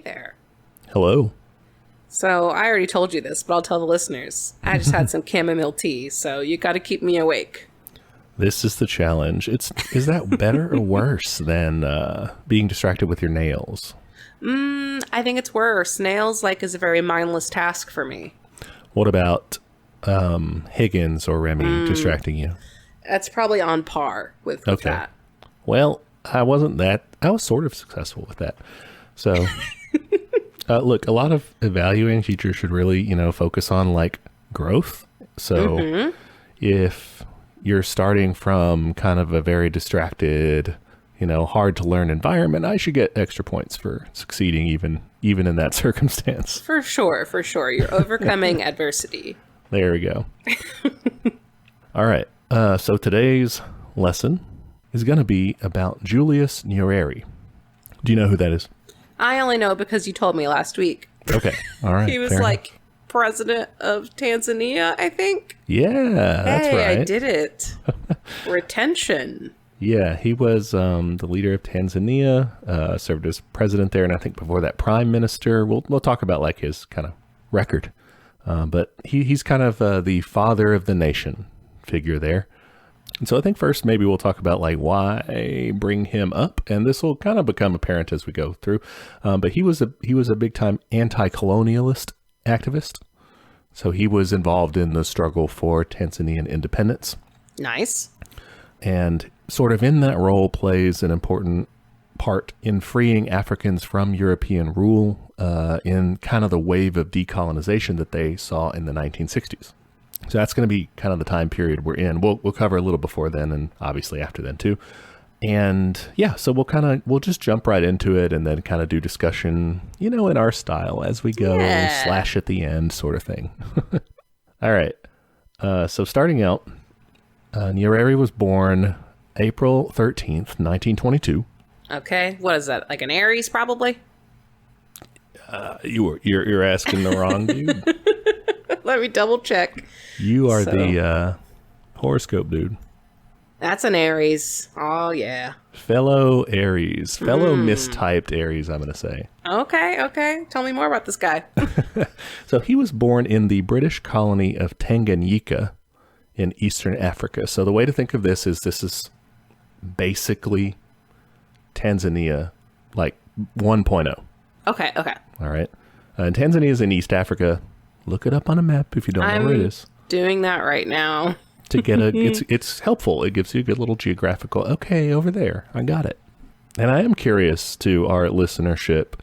there. Hello. So I already told you this, but I'll tell the listeners. I just had some chamomile tea, so you got to keep me awake. This is the challenge. Is that better or worse than being distracted with your nails? I think it's worse. Nails, is a very mindless task for me. What about Higgins or Remy distracting you? That's probably on par with that. Well, I was sort of successful with that. So, look, a lot of evaluating teachers should really, focus on growth. So if you're starting from kind of a very distracted, hard to learn environment, I should get extra points for succeeding even in that circumstance. For sure. You're overcoming adversity. There we go. All right. So today's lesson is going to be about Julius Nyerere. Do you know who that is? I only know because you told me last week. Okay. All right. He was president of Tanzania, I think. Yeah, that's right. I did it. Retention. Yeah, he was the leader of Tanzania, served as president there, and I think before that, prime minister. We'll talk about his kind of record, but he's kind of the father of the nation figure there. And so I think first maybe we'll talk about why bring him up, and this will kind of become apparent as we go through. But he was a big time anti-colonialist activist, so he was involved in the struggle for Tanzanian independence. Nice. And sort of in that role plays an important part in freeing Africans from European rule in kind of the wave of decolonization that they saw in the 1960s. So that's going to be kind of the time period we're in. We'll cover a little before then and obviously after then too. And yeah, so we'll just jump right into it and then kind of do discussion, in our style as we go, slash at the end sort of thing. All right. So starting out, Nyerere was born April 13th, 1922. Okay. What is that? Like an Aries, probably? You're asking the wrong dude. Let me double check. You are the horoscope dude. That's an Aries. Oh, yeah. Fellow Aries. Fellow mistyped Aries, I'm going to say. Okay. Tell me more about this guy. So he was born in the British colony of Tanganyika in Eastern Africa. So the way to think of this is basically Tanzania, 1.0. Okay. All right. And Tanzania is in East Africa. Look it up on a map if you don't know where it is. Doing that right now. To get it's helpful. It gives you a good little geographical, okay, over there. I got it. And I am curious to our listenership,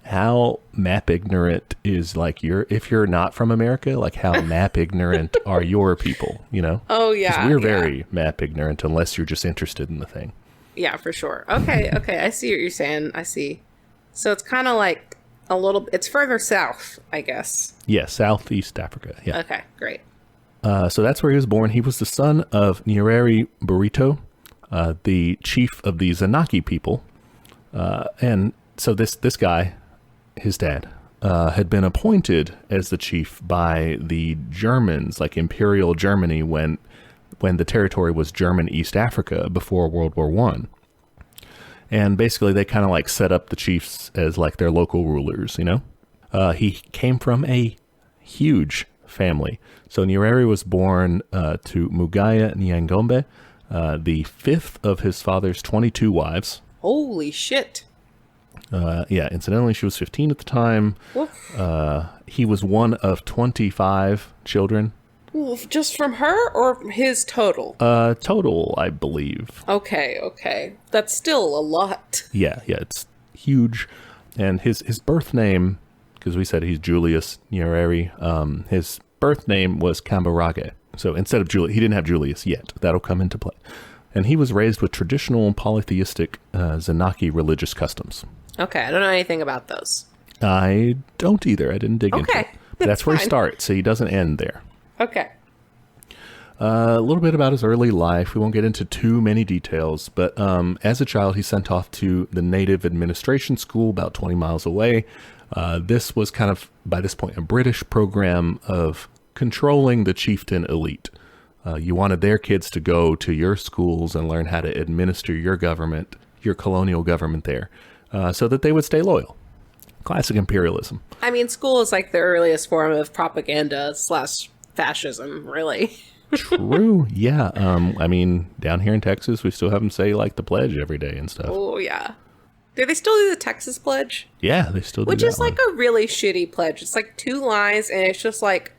how map ignorant is if you're not from America, how map ignorant are your people, Oh, yeah. 'Cause we're very map ignorant unless you're just interested in the thing. Yeah, for sure. Okay. I see what you're saying. I see. So it's kind of it's further south, I guess. Yeah, Southeast Africa. Yeah. Okay, great. So that's where he was born. He was the son of Nyerere Burito, the chief of the Zanaki people. And so this guy, his dad, had been appointed as the chief by the Germans, Imperial Germany, when the territory was German East Africa before World War I. And basically they kind of set up the chiefs as their local rulers, He came from a huge family. So Nyerere was born to Mugaya Nyangombe, the fifth of his father's 22 wives. Holy shit. Yeah, incidentally, she was 15 at the time. He was one of 25 children. Ooh, just from her or his total? Total, I believe. Okay. That's still a lot. Yeah, it's huge. And his birth name, because we said he's Julius Nyerere, his birth name was Kambarage. So instead of Julius, he didn't have Julius yet. That'll come into play. And he was raised with traditional polytheistic Zanaki religious customs. Okay, I don't know anything about those. I don't either. I didn't dig into it. But that's where he starts, so he doesn't end there. Okay. A little bit about his early life. We won't get into too many details, but as a child, he sent off to the Native Administration School about 20 miles away. This was kind of, by this point, a British program of controlling the chieftain elite. You wanted their kids to go to your schools and learn how to administer your government, your colonial government there, so that they would stay loyal. Classic imperialism. I mean, school is like the earliest form of propaganda / fascism, really. True. Yeah. I mean, down here in Texas, we still have them say like the pledge every day and stuff. Oh, yeah. Do they still do the Texas pledge? Yeah, they still do Which that is like one. a really shitty pledge. It's like 2 lines, and it's just like,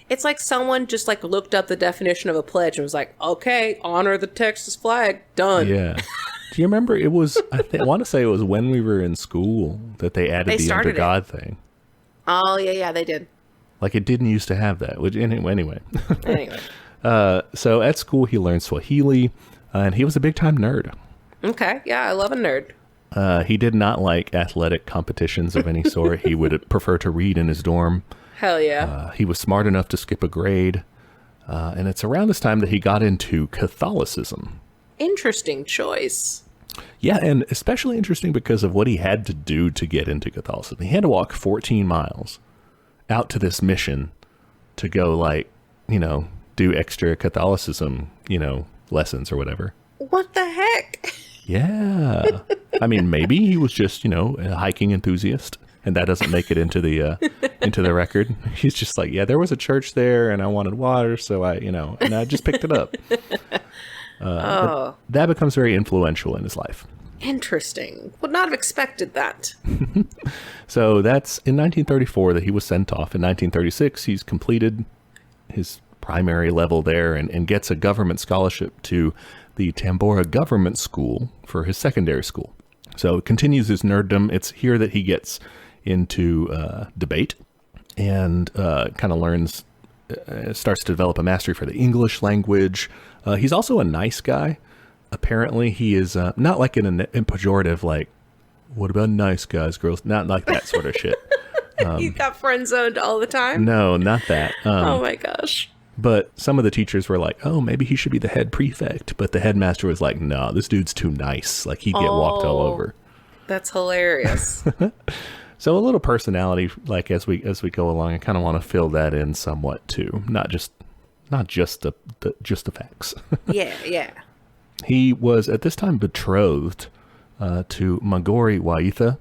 it's like someone just like looked up the definition of a pledge and was like, okay, honor the Texas flag. Done. Yeah. Do you remember it was, I want to say it was when we were in school that they added the under God thing. Oh, yeah, they did. Like it didn't used to have that. Which, anyway. Anyway. So at school, he learned Swahili, and he was a big time nerd. Okay. Yeah, I love a nerd. He did not like athletic competitions of any sort. He would prefer to read in his dorm. Hell yeah. He was smart enough to skip a grade. And it's around this time that he got into Catholicism. Interesting choice. Yeah, and especially interesting because of what he had to do to get into Catholicism. He had to walk 14 miles out to this mission to go, like, do extra Catholicism, lessons or whatever. What the heck? Yeah. I mean, maybe he was just, a hiking enthusiast, and that doesn't make it into the record. He's just like, yeah, there was a church there and I wanted water. So and I just picked it up. That becomes very influential in his life. Interesting. Would not have expected that. So that's in 1934 that he was sent off. In 1936, he's completed his primary level there and gets a government scholarship to the Tambora Government School for his secondary school. So it continues his nerddom. It's here that he gets into debate and kind of learns, starts to develop a mastery for the English language. He's also a nice guy. Apparently he is not like in a pejorative, like, what about nice guys, girls? Not like that sort of shit. He got friend zoned all the time? No, not that. Oh my gosh. But some of the teachers were like, oh, maybe he should be the head prefect. But the headmaster was like, no, this dude's too nice. Like, he'd get walked all over. That's hilarious. So a little personality, like, as we go along, I kind of want to fill that in somewhat too. Not just the facts. Yeah. He was at this time betrothed to Magori Waitha.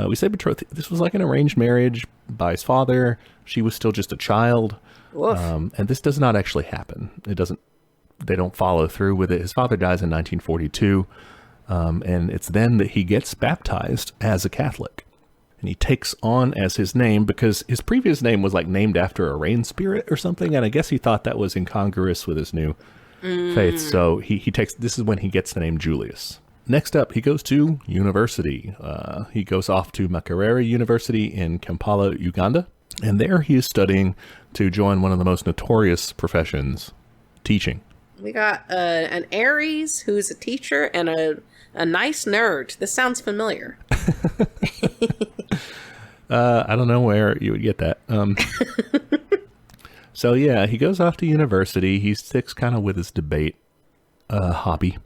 We say betrothed. This was like an arranged marriage by his father. She was still just a child. And this does not actually happen. They don't follow through with it. His father dies in 1942. And it's then that he gets baptized as a Catholic. And he takes on as his name because his previous name was like named after a rain spirit or something. And I guess he thought that was incongruous with his new faith. So this is when he gets the name Julius. Next up, he goes to university. He goes off to Makerere University in Kampala, Uganda. And there he is studying to join one of the most notorious professions, teaching. We got an Aries who's a teacher and a nice nerd. This sounds familiar. I don't know where you would get that. So yeah, he goes off to university. He sticks kind of with his debate hobby.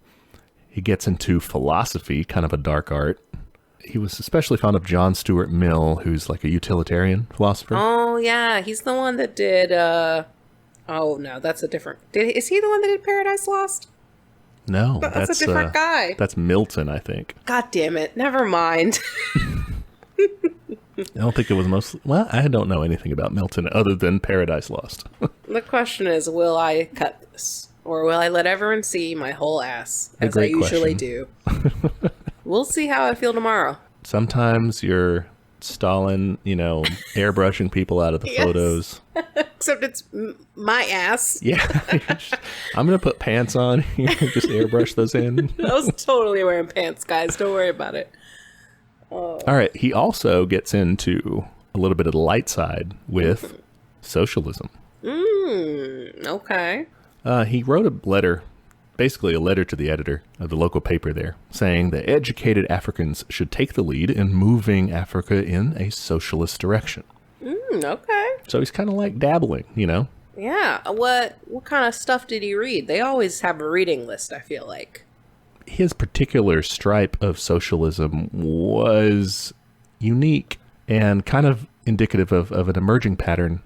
He gets into philosophy, kind of a dark art. He was especially fond of John Stuart Mill, who's like a utilitarian philosopher. Oh, yeah. He's the one that did... oh, no, that's a different... Is he the one that did Paradise Lost? No, that's a different guy. That's Milton, I think. God damn it. Never mind. I don't think it was mostly... Well, I don't know anything about Milton other than Paradise Lost. The question is, will I cut this? Or will I let everyone see my whole ass, as I usually do? We'll see how I feel tomorrow. Sometimes you're Stalin, airbrushing people out of the photos. Except it's my ass. Yeah. I'm going to put pants on here, just airbrush those in. I was totally wearing pants, guys. Don't worry about it. All right. He also gets into a little bit of the light side with socialism. Okay. He wrote a letter, basically a letter to the editor of the local paper there, saying that educated Africans should take the lead in moving Africa in a socialist direction. Okay. So he's kind of like dabbling, Yeah. What kind of stuff did he read? They always have a reading list, I feel like. His particular stripe of socialism was unique and kind of indicative of an emerging pattern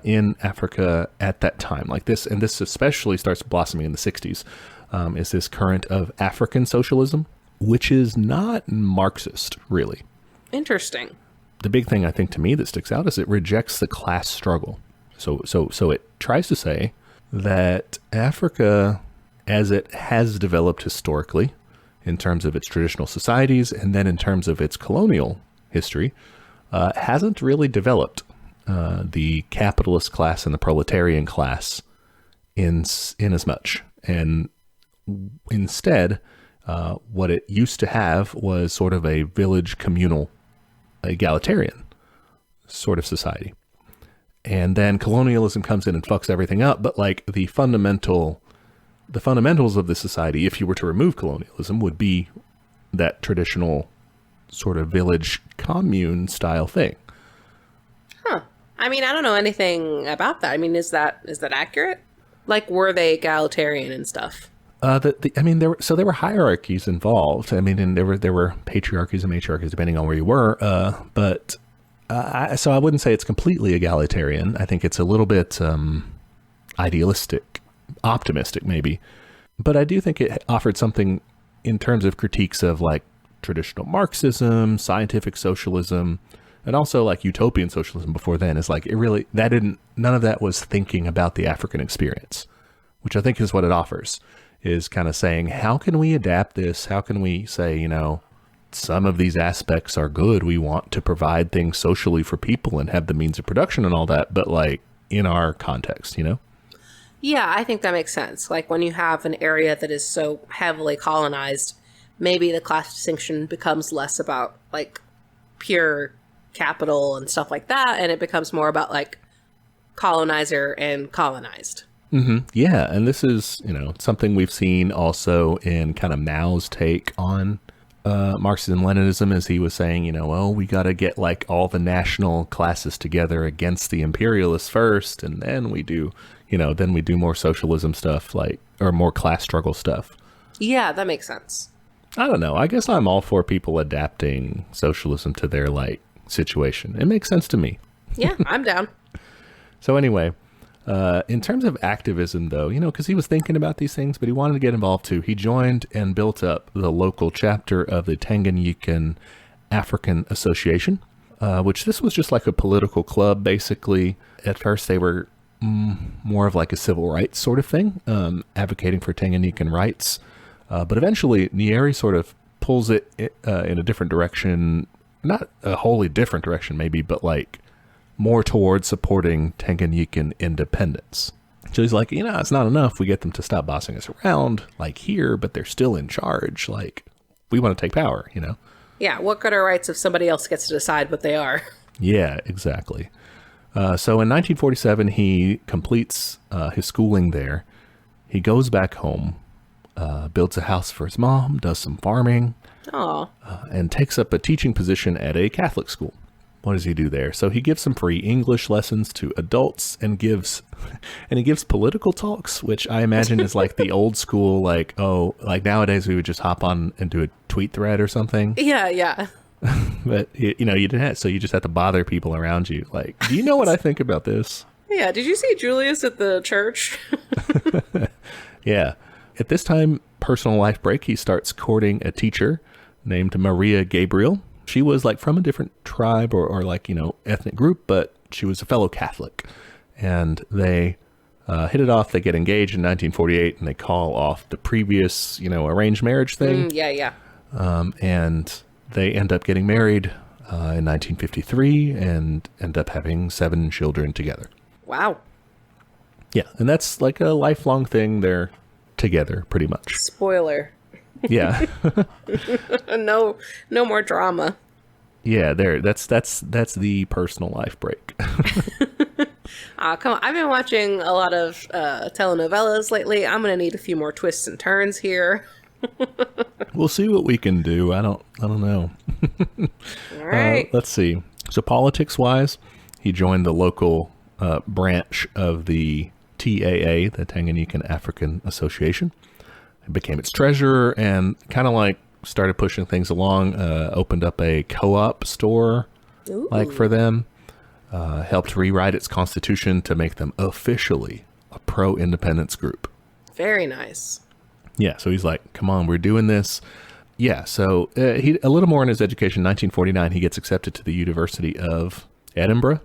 in Africa at that time. Like this, and this especially starts blossoming in the 60s, is this current of African socialism, which is not Marxist, really. Interesting. The big thing I think to me that sticks out is it rejects the class struggle. So it tries to say that Africa, as it has developed historically in terms of its traditional societies and then in terms of its colonial history, hasn't really developed the capitalist class and the proletarian class in as much. And instead, what it used to have was sort of a village communal egalitarian sort of society. And then colonialism comes in and fucks everything up. But like the fundamentals of the society, if you were to remove colonialism, would be that traditional sort of village commune style thing. Huh. I mean, I don't know anything about that. I mean, is that accurate? Like, were they egalitarian and stuff? There were hierarchies involved. I mean, and there were patriarchies and matriarchies depending on where you were. So I wouldn't say it's completely egalitarian. I think it's a little bit idealistic, optimistic maybe. But I do think it offered something in terms of critiques of like traditional Marxism, scientific socialism, and also like utopian socialism before then. Is like none of that was thinking about the African experience, which I think is what it offers. Is kind of saying, how can we adapt this? How can we say, some of these aspects are good. We want to provide things socially for people and have the means of production and all that, but like in our context, Yeah, I think that makes sense. Like when you have an area that is so heavily colonized, maybe the class distinction becomes less about like pure capital and stuff like that, and it becomes more about like colonizer and colonized. Mm-hmm. Yeah, and this is, something we've seen also in kind of Mao's take on Marxism and Leninism, as he was saying, we got to get like all the national classes together against the imperialists first, and then we do more socialism stuff, or more class struggle stuff. Yeah, that makes sense. I don't know. I guess I'm all for people adapting socialism to their situation. It makes sense to me. Yeah, I'm down. So anyway, in terms of activism, though, because he was thinking about these things, but he wanted to get involved too. He joined and built up the local chapter of the Tanganyikan African Association, which this was just like a political club, basically. At first, they were more of like a civil rights sort of thing, advocating for Tanganyikan rights. But eventually, Nyerere sort of pulls it in a different direction, not a wholly different direction maybe, but like more towards supporting Tanganyikan independence. So he's like, it's not enough. We get them to stop bossing us around like here, but they're still in charge. Like, we want to take power, Yeah, what good are rights if somebody else gets to decide what they are? Yeah, exactly. So in 1947, he completes his schooling there. He goes back home, builds a house for his mom, does some farming, and takes up a teaching position at a Catholic school. What does he do there? So he gives some free English lessons to adults and he gives political talks, which I imagine is like the old school, like nowadays we would just hop on and do a tweet thread or something. Yeah. But you didn't have, so you just have to bother people around you. Like, do you know what I think about this? Yeah. Did you see Julius at the church? Yeah. At this time, personal life break, he starts courting a teacher named Maria Gabriel. She was like from a different tribe or ethnic group, but she was a fellow Catholic. And they hit it off. They get engaged in 1948 and they call off the previous, arranged marriage thing. Yeah. And they end up getting married in 1953 and end up having 7 children together. Wow. Yeah. And that's like a lifelong thing. They're together pretty much. Spoiler. Yeah. No more drama. Yeah, that's the personal life break. Come on. I've been watching a lot of telenovelas lately. I'm going to need a few more twists and turns here. We'll see what we can do. I don't know. All right. Let's see. So politics wise, he joined the local branch of the TAA, the Tanganyikan African Association. He became its treasurer and kind of like started pushing things along, opened up a co-op store for them, helped rewrite its constitution to make them officially a pro-independence group. Very nice. Yeah, so he's like, come on, we're doing this. Yeah, so he a little more in his education. 1949, he gets accepted to the University of Edinburgh.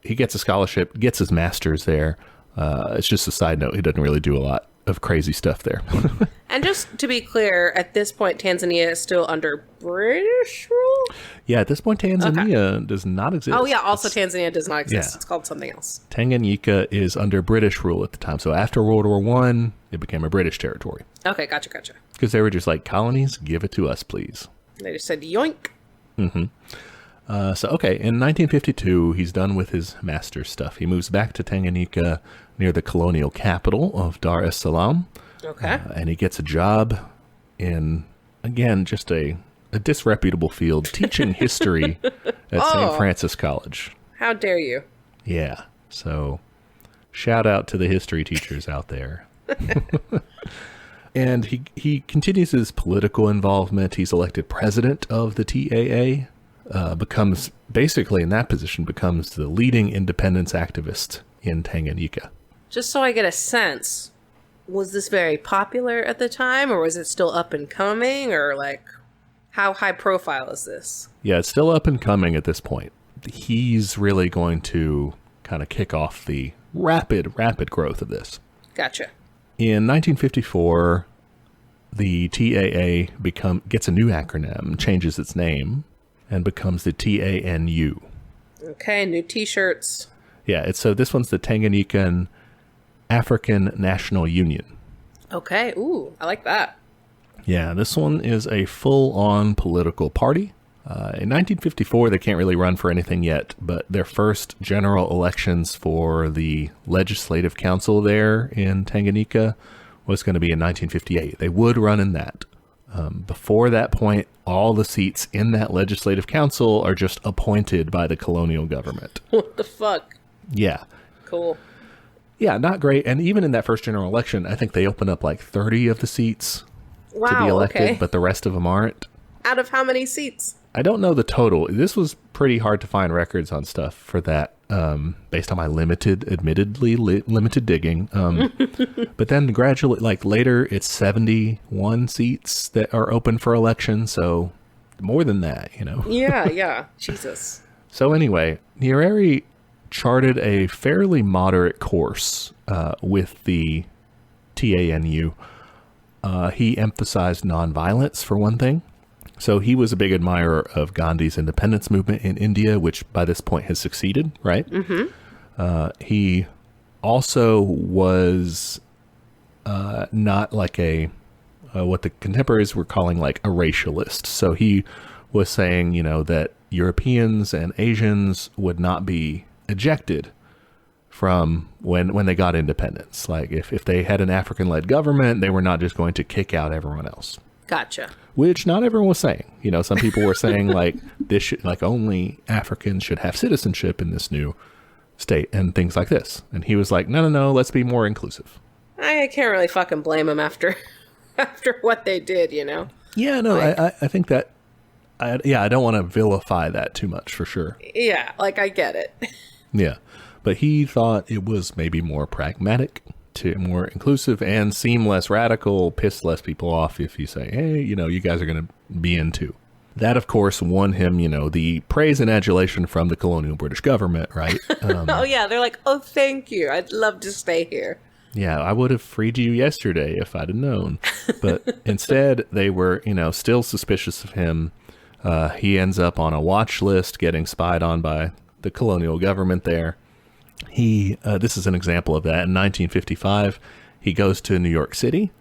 He gets a scholarship, gets his master's there. It's just a side note. He doesn't really do a lot of crazy stuff there. And just to be clear, at this point, Tanzania is still under British rule? Yeah, at this point, Tanzania does not exist. Oh, yeah, also Tanzania does not exist. Yeah. It's called something else. Tanganyika is under British rule at the time. So after World War I, it became a British territory. Okay, gotcha. Because they were just like, colonies, give it to us, please. They just said, yoink. Mm-hmm. Okay, in 1952, he's done with his master's stuff. He moves back to Tanganyika near the colonial capital of Dar es Salaam. Okay. And he gets a job in, again, just a disreputable field, teaching history at St. Francis College. How dare you? Yeah. So, shout out to the history teachers out there. And he continues his political involvement. He's elected president of the TAA. Becomes, basically in that position, becomes the leading independence activist in Tanganyika. Just so I get a sense, was this very popular at the time, or was it still up and coming, or like, how high profile is this? Yeah, it's still up and coming at this point. He's really going to kind of kick off the rapid growth of this. Gotcha. In 1954, the TAA gets a new acronym, changes its name, and becomes the TANU. Okay, new t-shirts. Yeah, so this one's the Tanganyikan African National Union. Okay, ooh, I like that. Yeah, this one is a full-on political party. In 1954, they can't really run for anything yet, but their first general elections for the Legislative Council there in Tanganyika was going to be in 1958. They would run in that. Before that point, all the seats in that legislative council are just appointed by the colonial government. What the fuck? Yeah. Cool. Yeah, not great. And even in that first general election, I think they opened up like 30 of the seats to be elected, but the rest of them aren't. Out of how many seats? I don't know the total. This was pretty hard to find records on stuff for that, based on my admittedly limited digging. But then gradually, like later, it's 71 seats that are open for election. So more than that, you know. Yeah. Jesus. So anyway, Nyerere charted a fairly moderate course with the TANU. He emphasized nonviolence, for one thing. So he was a big admirer of Gandhi's independence movement in India, which by this point has succeeded, right? Mm-hmm. He also was not like what the contemporaries were calling like a racialist. So he was saying, you know, that Europeans and Asians would not be ejected from when they got independence. Like if they had an African-led government, they were not just going to kick out everyone else. Gotcha. Which not everyone was saying. You know, some people were saying like this should, like only Africans should have citizenship in this new state and things like this. And he was like, no, let's be more inclusive. I can't really fucking blame him after what they did, you know? Yeah, no, like, I think that, I don't want to vilify that too much for sure. Yeah, like I get it. Yeah, but he thought it was maybe more pragmatic, more inclusive, and seem less radical, piss less people off if you say, hey, you know, you guys are going to be in too. That, of course, won him, you know, the praise and adulation from the colonial British government, right? Oh, yeah, they're like, oh, thank you. I'd love to stay here. Yeah, I would have freed you yesterday if I'd have known. But instead, they were, you know, still suspicious of him. He ends up on a watch list, getting spied on by the colonial government there. This is an example of that. In 1955, he goes to New York City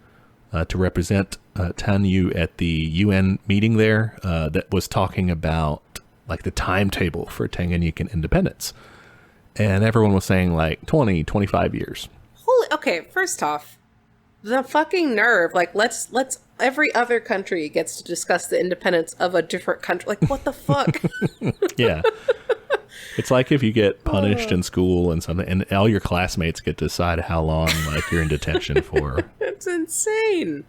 to represent TANU at the UN meeting there that was talking about like the timetable for Tanganyikan independence. And everyone was saying like 20, 25 years. Okay, first off, the fucking nerve. Like, let's every other country gets to discuss the independence of a different country. Like, what the fuck? Yeah. It's like if you get punished in school and something, and all your classmates get to decide how long like you're in detention for. It's insane.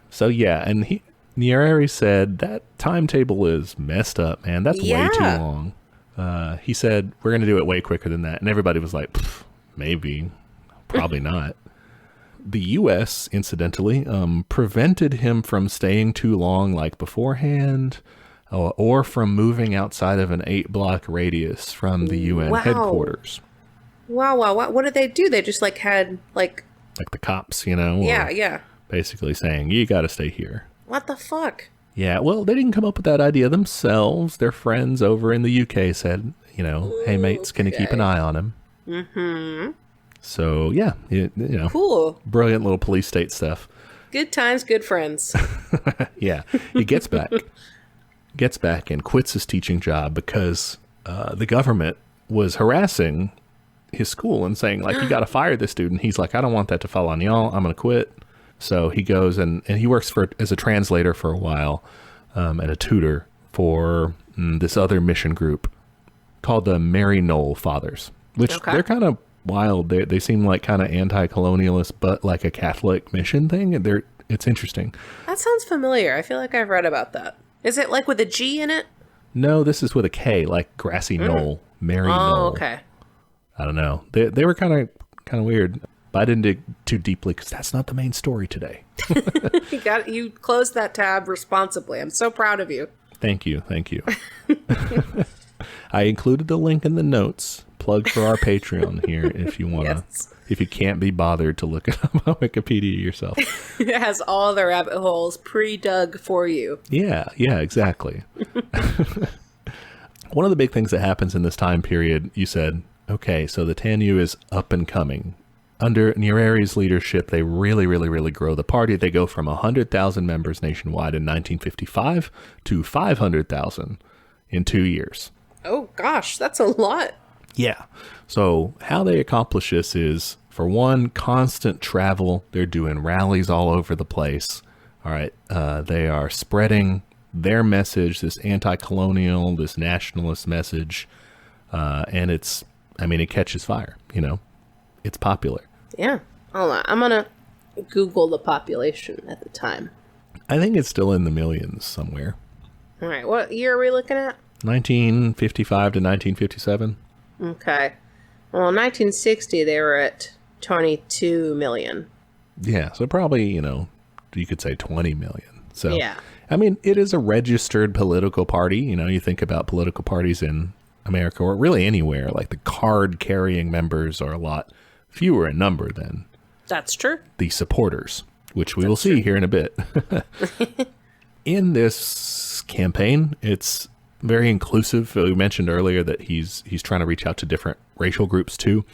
So yeah, and Nyerere said that timetable is messed up, man. That's way too long. He said we're going to do it way quicker than that, and everybody was like, maybe, probably not. the U.S., incidentally, prevented him from staying too long, like beforehand, or from moving outside of an 8-block radius from the UN headquarters. Wow. What did they do? They just had like the cops, or Yeah. basically saying, you got to stay here. What the fuck? Yeah, well, they didn't come up with that idea themselves. Their friends over in the UK said, hey, mates, can you keep an eye on him? Mm-hmm. So, yeah, Cool. Brilliant little police state stuff. Good times, good friends. Yeah, he gets back and quits his teaching job because the government was harassing his school and saying, like, you got to fire this student. He's like, I don't want that to fall on y'all. I'm going to quit. So he goes and he works as a translator for a while and a tutor for this other mission group called the Mary Knoll Fathers, which they're kind of wild. They seem like kind of anti-colonialist, but like a Catholic mission thing. It's interesting. That sounds familiar. I feel like I've read about that. Is it like with a G in it? No, this is with a K, like grassy knoll, Mary Knoll. Oh, okay. I don't know. They were kind of weird. But I didn't dig too deeply because that's not the main story today. You closed that tab responsibly. I'm so proud of you. Thank you. I included the link in the notes. Plug for our Patreon here if you want to. Yes. If you can't be bothered to look it up on Wikipedia yourself. It has all the rabbit holes pre-dug for you. Yeah, exactly. One of the big things that happens in this time period, you said, okay, so the TANU is up and coming. Under Nyerere's leadership, they really, really, really grow the party. They go from 100,000 members nationwide in 1955 to 500,000 in 2 years. Oh, gosh, that's a lot. Yeah. So how they accomplish this is, for one, constant travel. They're doing rallies all over the place. All right. They are spreading their message, this anti-colonial, this nationalist message. And it catches fire, It's popular. Yeah. Hold on. I'm going to Google the population at the time. I think it's still in the millions somewhere. All right. What year are we looking at? 1955 to 1957. Okay. Well, in 1960, they were at 22 million. Yeah. So probably, you could say 20 million. So, yeah. It is a registered political party. You think about political parties in America or really anywhere, like the card-carrying members are a lot fewer in number than that's true. The supporters, which we will see here in a bit. In this campaign, it's very inclusive. We mentioned earlier that he's trying to reach out to different racial groups too.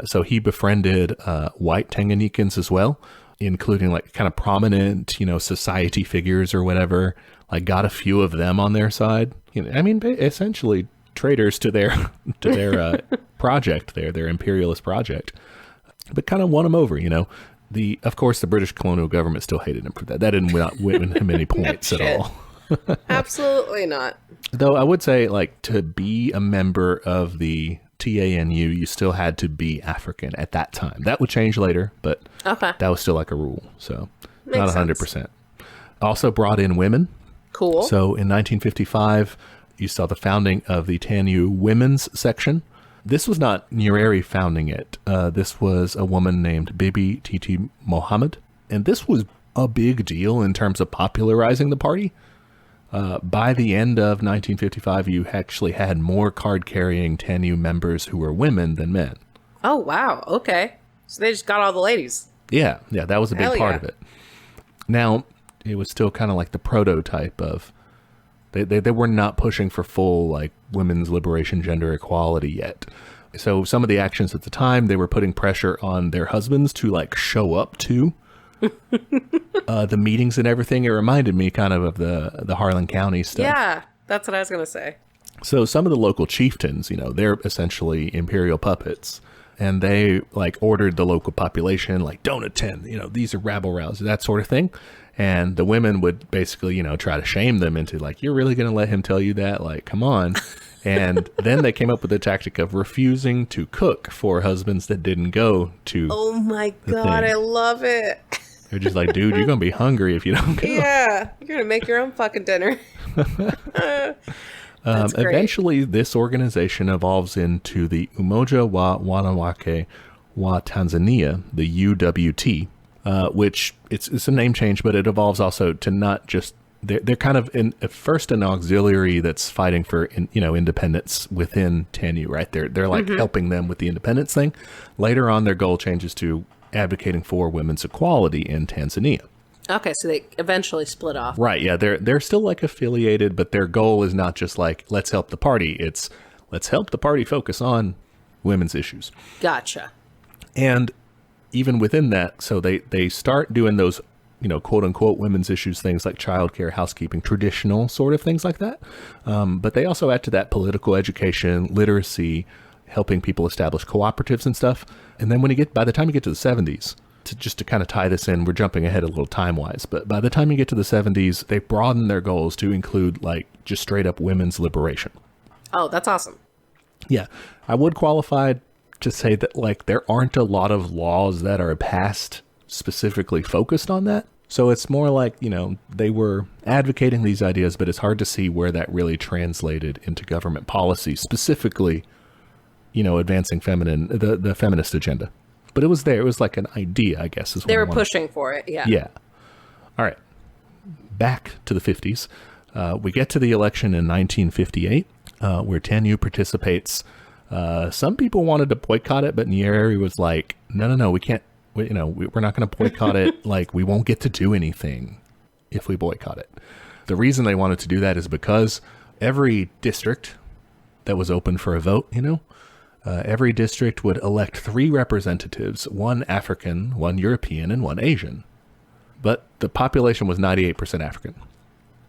So he befriended white Tanganyikans as well, including like kind of prominent, society figures or whatever. Like got a few of them on their side. Essentially traitors to their project, their imperialist project, but kind of won him over. Of course, the British colonial government still hated him for that. That didn't win him any points at all. Absolutely not. Though I would say, like, to be a member of the TANU, you still had to be African at that time. That would change later, but that was still like a rule. So not 100%. Also brought in women. Cool. So in 1955, you saw the founding of the TANU Women's Section. This was not Nyerere founding it. This was a woman named Bibi Titi Mohammed. And this was a big deal in terms of popularizing the party. By the end of 1955, you actually had more card-carrying TANU members who were women than men. Oh, wow. Okay. So they just got all the ladies. Yeah, that was a big part of it. Now, it was still kind of like the prototype of... They were not pushing for full, like, women's liberation, gender equality yet. So some of the actions at the time, they were putting pressure on their husbands to, like, show up to the meetings and everything. It reminded me kind of the Harlan County stuff. Yeah, that's what I was going to say. So some of the local chieftains, they're essentially imperial puppets. And they, like, ordered the local population, like, don't attend. These are rabble-rousers, that sort of thing. And the women would basically, try to shame them into like, you're really going to let him tell you that? Like, come on. And then they came up with the tactic of refusing to cook for husbands that didn't go to. Oh my God, I love it. They're just like, dude, you're going to be hungry if you don't go. Yeah, you're going to make your own fucking dinner. Eventually, this organization evolves into the Umoja wa Wanawake wa Tanzania, the UWT. which it's a name change, but it evolves also to not just they're kind of at first an auxiliary that's fighting for independence within TANU, right? They're like helping them with the independence thing. Later on, their goal changes to advocating for women's equality in Tanzania. Okay, so they eventually split off. Right, yeah, they're still like affiliated, but their goal is not just like let's help the party. It's let's help the party focus on women's issues. Gotcha. And even within that, so they start doing those, quote unquote women's issues, things like childcare, housekeeping, traditional sort of things like that. But they also add to that political education, literacy, helping people establish cooperatives and stuff. And then by the time you get to the 70s, to kind of tie this in, we're jumping ahead a little time-wise, but by the time you get to the 70s, they broaden their goals to include like just straight up women's liberation. Oh, that's awesome. Yeah. I would qualify to say that like there aren't a lot of laws that are passed specifically focused on that. So it's more like, they were advocating these ideas, but it's hard to see where that really translated into government policy, specifically, advancing the feminist agenda. But it was there. It was like an idea, I guess. Is what they were pushing for it, yeah. Yeah. All right. Back to the 50s. We get to the election in 1958, where TANU participates. Some people wanted to boycott it, but Nyerere was like, no, we can't. We're not going to boycott it. Like, we won't get to do anything if we boycott it. The reason they wanted to do that is because every district that was open for a vote, every district would elect 3 representatives, 1 African, 1 European, and 1 Asian. But the population was 98% African.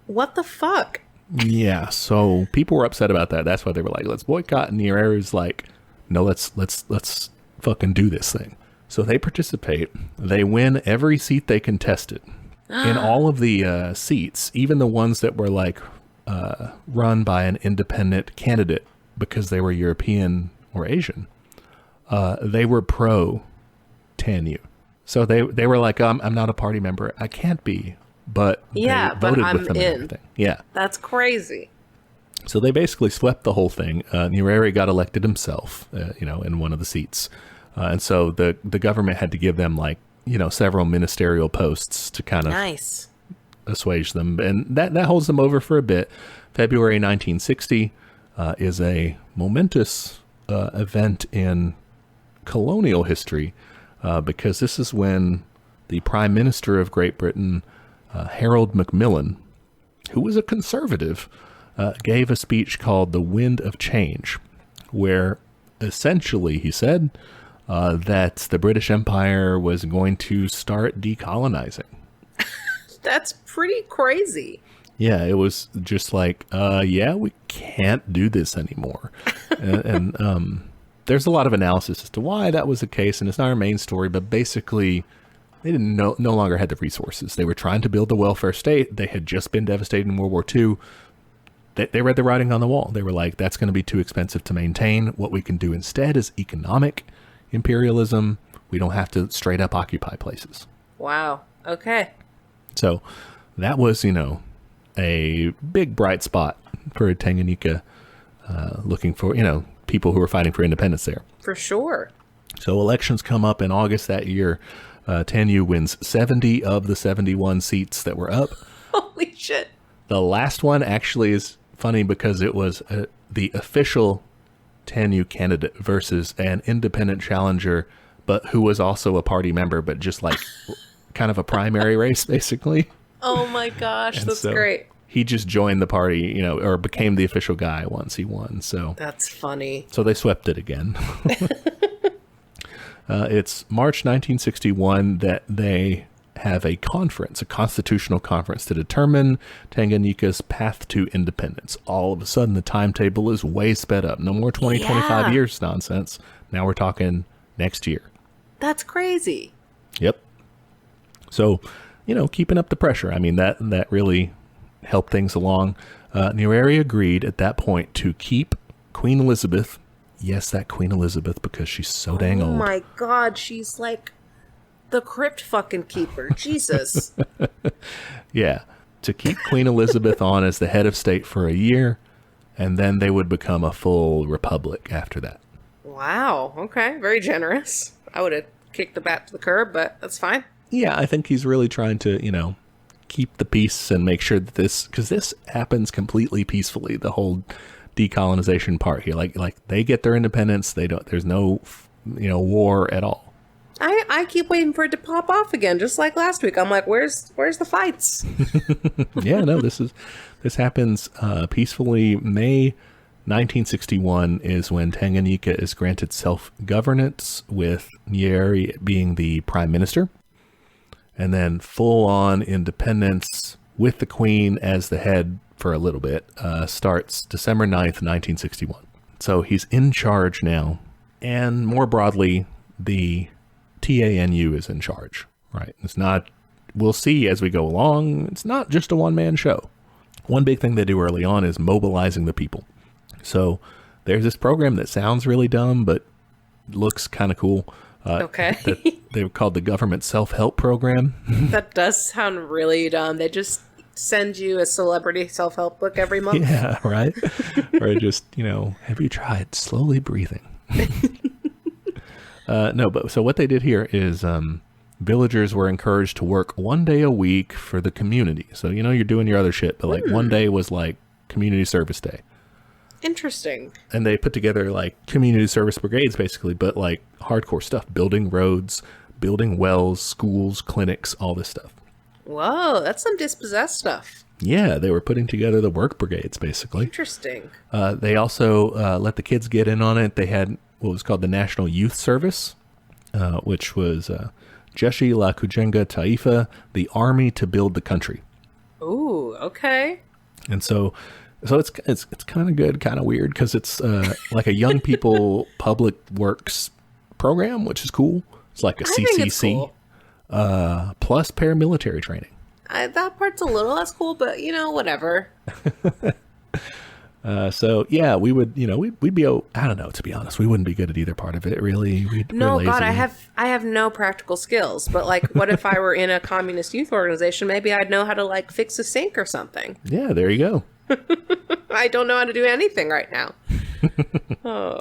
What the fuck? Yeah, so people were upset about that. That's why they were like, let's boycott. And Nyerere's like, no, let's fucking do this thing. So they participate. They win every seat they contested. In all of the seats, even the ones that were like run by an independent candidate because they were European or Asian, they were pro-TANU. So they were like, I'm not a party member. I can't be. But yeah, they but voted I'm with them in. and everything. Yeah. That's crazy. So they basically swept the whole thing. Nyerere got elected himself, in one of the seats. And so the government had to give them several ministerial posts to kind of nice assuage them. And that holds them over for a bit. February 1960 is a momentous event in colonial history because this is when the Prime Minister of Great Britain, Harold Macmillan, who was a conservative, gave a speech called The Wind of Change, where essentially he said that the British Empire was going to start decolonizing. That's pretty crazy. Yeah, it was just like, we can't do this anymore. and there's a lot of analysis as to why that was the case, and it's not our main story, but basically they didn't no longer had the resources. They were trying to build the welfare state. They had just been devastated in World War II. They read the writing on the wall. They were like, that's going to be too expensive to maintain. What we can do instead is economic imperialism. We don't have to straight up occupy places. Wow. Okay. So that was, a big bright spot for Tanganyika, looking for, people who were fighting for independence there. For sure. So elections come up in August that year. TANU wins 70 of the 71 seats that were up. Holy shit. The last one actually is funny because it was the official TANU candidate versus an independent challenger, but who was also a party member, but just like kind of a primary race, basically. Oh my gosh, And that's so great. He just joined the party, or became the official guy once he won. So That's funny. So they swept it again. It's March 1961 that they have a conference, a constitutional conference, to determine Tanganyika's path to independence. All of a sudden, the timetable is way sped up. No more 25 years nonsense. Now we're talking next year. That's crazy. Yep. So, keeping up the pressure. I mean, that really helped things along. Nyerere agreed at that point to keep Queen Elizabeth. Yes, that Queen Elizabeth, because she's so dang old. Oh my God, she's like the crypt fucking keeper. Jesus. Yeah, to keep Queen Elizabeth on as the head of state for a year, and then they would become a full republic after that. Wow. Okay. Very generous. I would have kicked the bat to the curb, but that's fine. Yeah, I think he's really trying to, keep the peace and make sure that because this happens completely peacefully, the whole decolonization part here. Like they get their independence. There's no, war at all. I keep waiting for it to pop off again, just like last week. I'm like, where's the fights? Yeah, no, this happens peacefully. May 1961 is when Tanganyika is granted self-governance, with Nyerere being the prime minister, and then full-on independence with the Queen as the head for a little bit starts December 9th, 1961. So he's in charge now, and more broadly, the TANU is in charge, right? It's not, we'll see as we go along, it's not just a one-man show. One big thing they do early on is mobilizing the people. So there's this program that sounds really dumb, but looks kind of cool. Okay. They were called the Government Self-Help Program. That does sound really dumb. They just send you a celebrity self-help book every month. Yeah, right? Or just, have you tried slowly breathing? No, but so what they did here is villagers were encouraged to work 1 day a week for the community. So, you're doing your other shit, but like 1 day was like community service day. Interesting. And they put together like community service brigades basically, but like hardcore stuff, building roads, building wells, schools, clinics, all this stuff. Whoa, that's some dispossessed stuff. Yeah, they were putting together the work brigades basically. Interesting. They also let the kids get in on it. They had what was called the National Youth Service, which was Jeshi la Kujenga Taifa, the army to build the country. Ooh, okay. And so it's kind of good, kind of weird, because it's like a young people public works program, which is cool. It's like a CCC, cool. Plus paramilitary training. That part's a little less cool, but whatever. So yeah, we would, we'd be, I don't know, to be honest, we wouldn't be good at either part of it, really. No, we're lazy. God, I have no practical skills, but like, what if I were in a communist youth organization? Maybe I'd know how to like fix a sink or something. Yeah, there you go. I don't know how to do anything right now. Oh.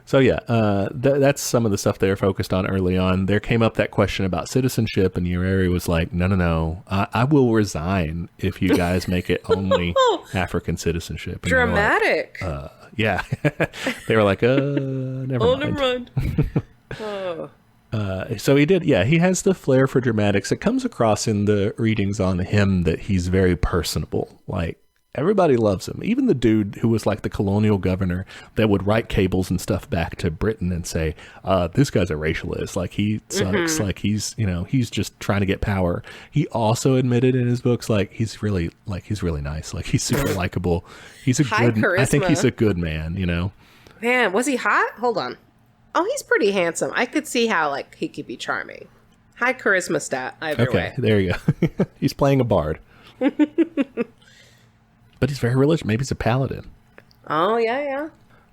So yeah, that's some of the stuff they were focused on early on. There came up that question about citizenship, and Nyerere was like, no, I will resign if you guys make it only African citizenship. And dramatic. like, yeah. They were like, never mind. Oh. So he did, yeah, he has the flair for dramatics. It comes across in the readings on him that he's very personable. Like, everybody loves him. Even the dude who was like the colonial governor that would write cables and stuff back to Britain and say, this guy's a racialist. Like, he sucks. Mm-hmm. Like, he's just trying to get power. He also admitted in his books, like, he's really nice. Like, he's super likable. He's I think he's a good man, Man, was he hot? Hold on. Oh, he's pretty handsome. I could see how, like, he could be charming. High charisma stat, either way. Okay, there you go. He's playing a bard. But he's very religious. Maybe he's a paladin. Oh, yeah.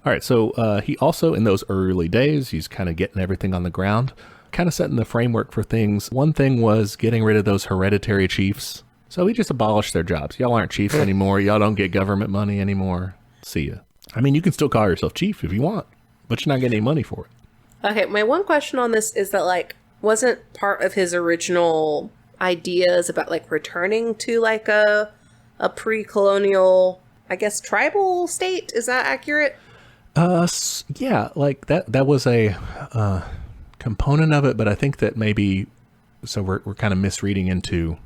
All right, so he also, in those early days, he's kind of getting everything on the ground, kind of setting the framework for things. One thing was getting rid of those hereditary chiefs. So he just abolished their jobs. Y'all aren't chiefs anymore. Y'all don't get government money anymore. See ya. I mean, you can still call yourself chief if you want, but you're not getting any money for it. Okay, my one question on this is that, like, wasn't part of his original ideas about, like, returning to, like, a pre-colonial, I guess, tribal state? Is that accurate? Yeah, like that was a component of it, but I think that maybe, so we're kind of misreading into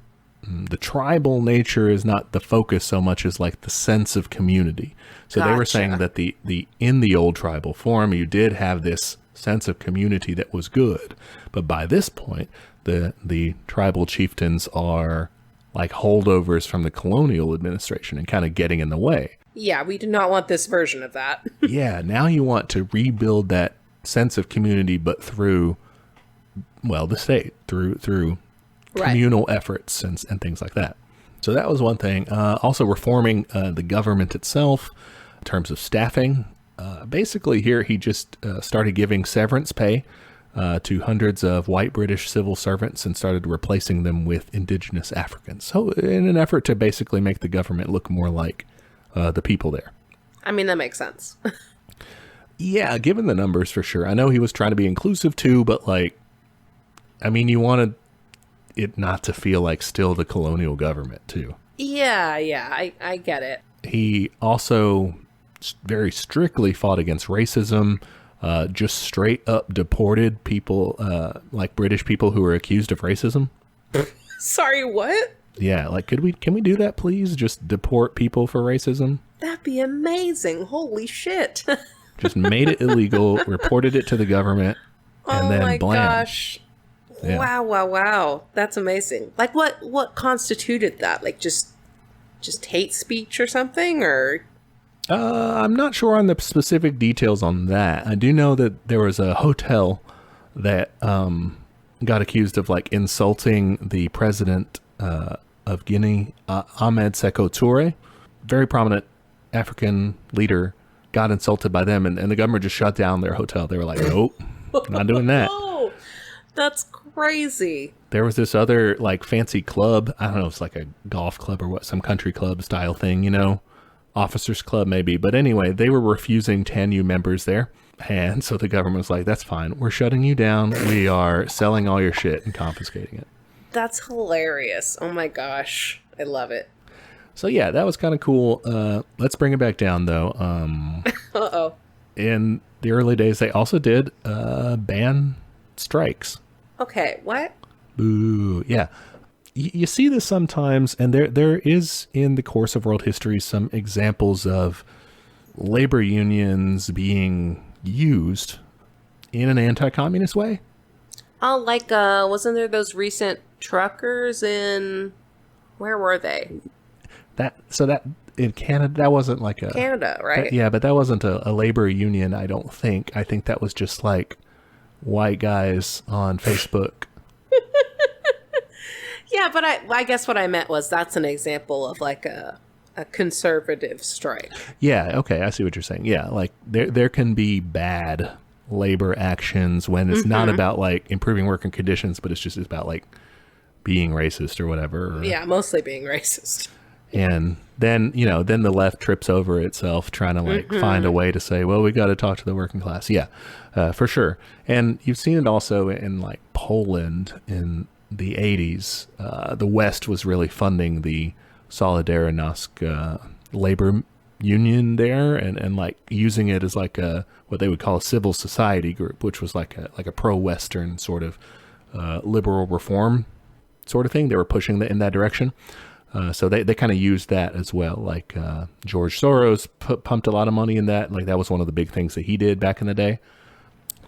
the tribal nature is not the focus so much as like the sense of community. So They were saying that the in the old tribal form, you did have this sense of community that was good, but by this point, the tribal chieftains are like holdovers from the colonial administration and kind of getting in the way. Yeah, we do not want this version of that. Yeah, now you want to rebuild that sense of community, but through, well, the state, through communal efforts and things like that. So that was one thing. Also reforming the government itself in terms of staffing. Basically here he just started giving severance pay to hundreds of white British civil servants and started replacing them with indigenous Africans. So in an effort to basically make the government look more like the people there. I mean, that makes sense. Yeah, given the numbers for sure. I know he was trying to be inclusive too, but like, I mean, you want to it not to feel like still the colonial government too. Yeah, I get it. He also very strictly fought against racism, just straight up deported people, like British people who were accused of racism. Sorry, what? Yeah, like can we do that, please? Just deport people for racism? That'd be amazing. Holy shit. Just made it illegal, reported it to the government, and then my blam. Gosh. Yeah. Wow. That's amazing. Like what constituted that? Like just hate speech or something, or I'm not sure on the specific details on that. I do know that there was a hotel that got accused of like insulting the president of Guinea, Ahmed Sékou Touré, very prominent African leader, got insulted by them, and the government just shut down their hotel. They were like, nope, not doing that. Oh, that's crazy. There was this other like fancy club. I don't know if it's like a golf club or what, some country club style thing, you know, officers club maybe. But anyway, they were refusing TANU members there. And so the government was like, that's fine. We're shutting you down. We are selling all your shit and confiscating it. That's hilarious. Oh my gosh. I love it. So yeah, that was kind of cool. Let's bring it back down though. Uh-oh. In the early days, they also did ban strikes. Okay, what? Boo. Yeah. You see this sometimes, and there is in the course of world history some examples of labor unions being used in an anti-communist way. Oh, like, wasn't there those recent truckers in, where were they? That in Canada, that wasn't like a... Canada, right? Yeah, but that wasn't a labor union, I don't think. I think that was just like white guys on Facebook. Yeah, but I guess what I meant was that's an example of like a conservative strike. Yeah, okay, I see what you're saying. Yeah, like there can be bad labor actions when it's not about like improving working conditions, but it's just about like being racist or whatever. Yeah, mostly being racist. And then, then the left trips over itself trying to like find a way to say, well, we got to talk to the working class. Yeah, for sure. And you've seen it also in like Poland in the 80s. The West was really funding the Solidarność labor union there and like using it as like what they would call a civil society group, which was like a pro-Western sort of liberal reform sort of thing. They were pushing in that direction. So they kind of used that as well. Like George Soros pumped a lot of money in that. Like that was one of the big things that he did back in the day.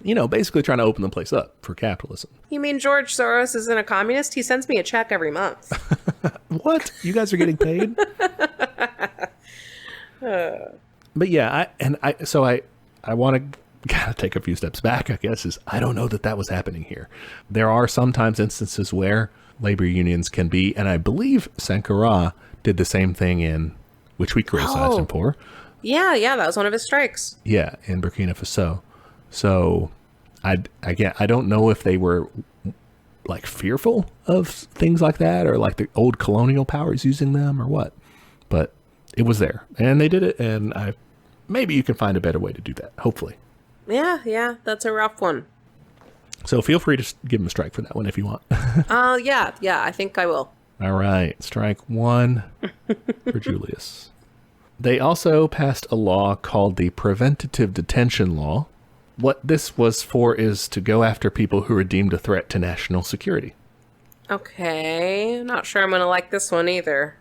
Basically trying to open the place up for capitalism. You mean George Soros isn't a communist? He sends me a check every month. What? You guys are getting paid? But yeah, I want to kind of take a few steps back, I guess, is I don't know that was happening here. There are sometimes instances where labor unions can be, and I believe Sankara did the same thing in, which we criticized him for. Yeah, that was one of his strikes. Yeah, in Burkina Faso. So I don't know if they were like fearful of things like that or like the old colonial powers using them or what, but it was there and they did it, and maybe you can find a better way to do that, hopefully. Yeah, that's a rough one. So feel free to give them a strike for that one if you want. Yeah, I think I will. All right, strike one for Julius. They also passed a law called the Preventative Detention Law. What this was for is to go after people who are deemed a threat to national security. Okay, not sure I'm going to like this one either.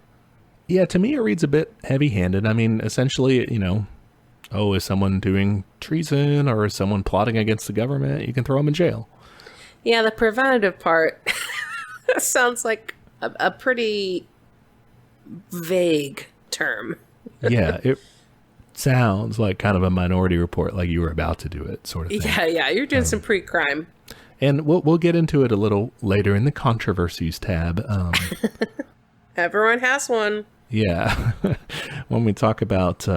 Yeah, to me it reads a bit heavy-handed. I mean, essentially, is someone doing treason or is someone plotting against the government? You can throw them in jail. Yeah, the preventative part sounds like a pretty vague term. Yeah, it sounds like kind of a Minority Report, like you were about to do it, sort of thing. Yeah, you're doing some pre-crime. And we'll get into it a little later in the controversies tab. Everyone has one. Yeah, when we talk about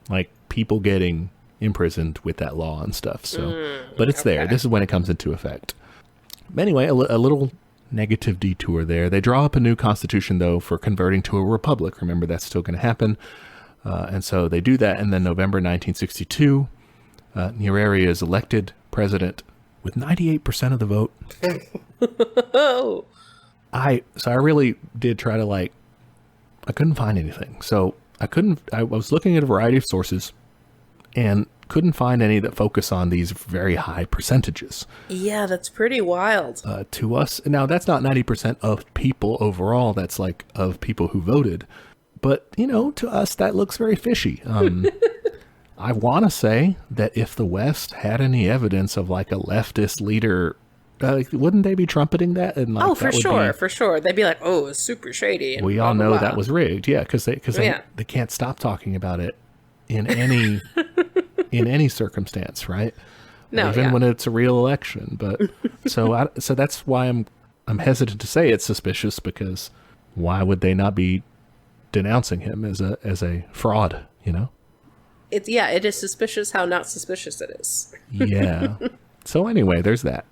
like people getting imprisoned with that law and stuff. So, but it's there. This is when it comes into effect. Anyway, a little negative detour there. They draw up a new constitution, though, for converting to a republic. Remember, that's still going to happen. And so they do that. And then November 1962, Nyerere is elected president with 98% of the vote. Oh, I really did try to I couldn't find anything. So I was looking at a variety of sources and couldn't find any that focus on these very high percentages. Yeah, that's pretty wild. To us, now that's not 90% of people overall. That's of people who voted. But, to us, that looks very fishy. I want to say that if the West had any evidence of a leftist leader, wouldn't they be trumpeting that? And for sure. They'd be like, "Oh, it's super shady." And we all know that was rigged. Yeah, because they can't stop talking about it in any in any circumstance, right? No, even when it's a real election. But so that's why I'm hesitant to say it's suspicious, because why would they not be denouncing him as a fraud? It is suspicious how not suspicious it is. Yeah. So anyway, there's that.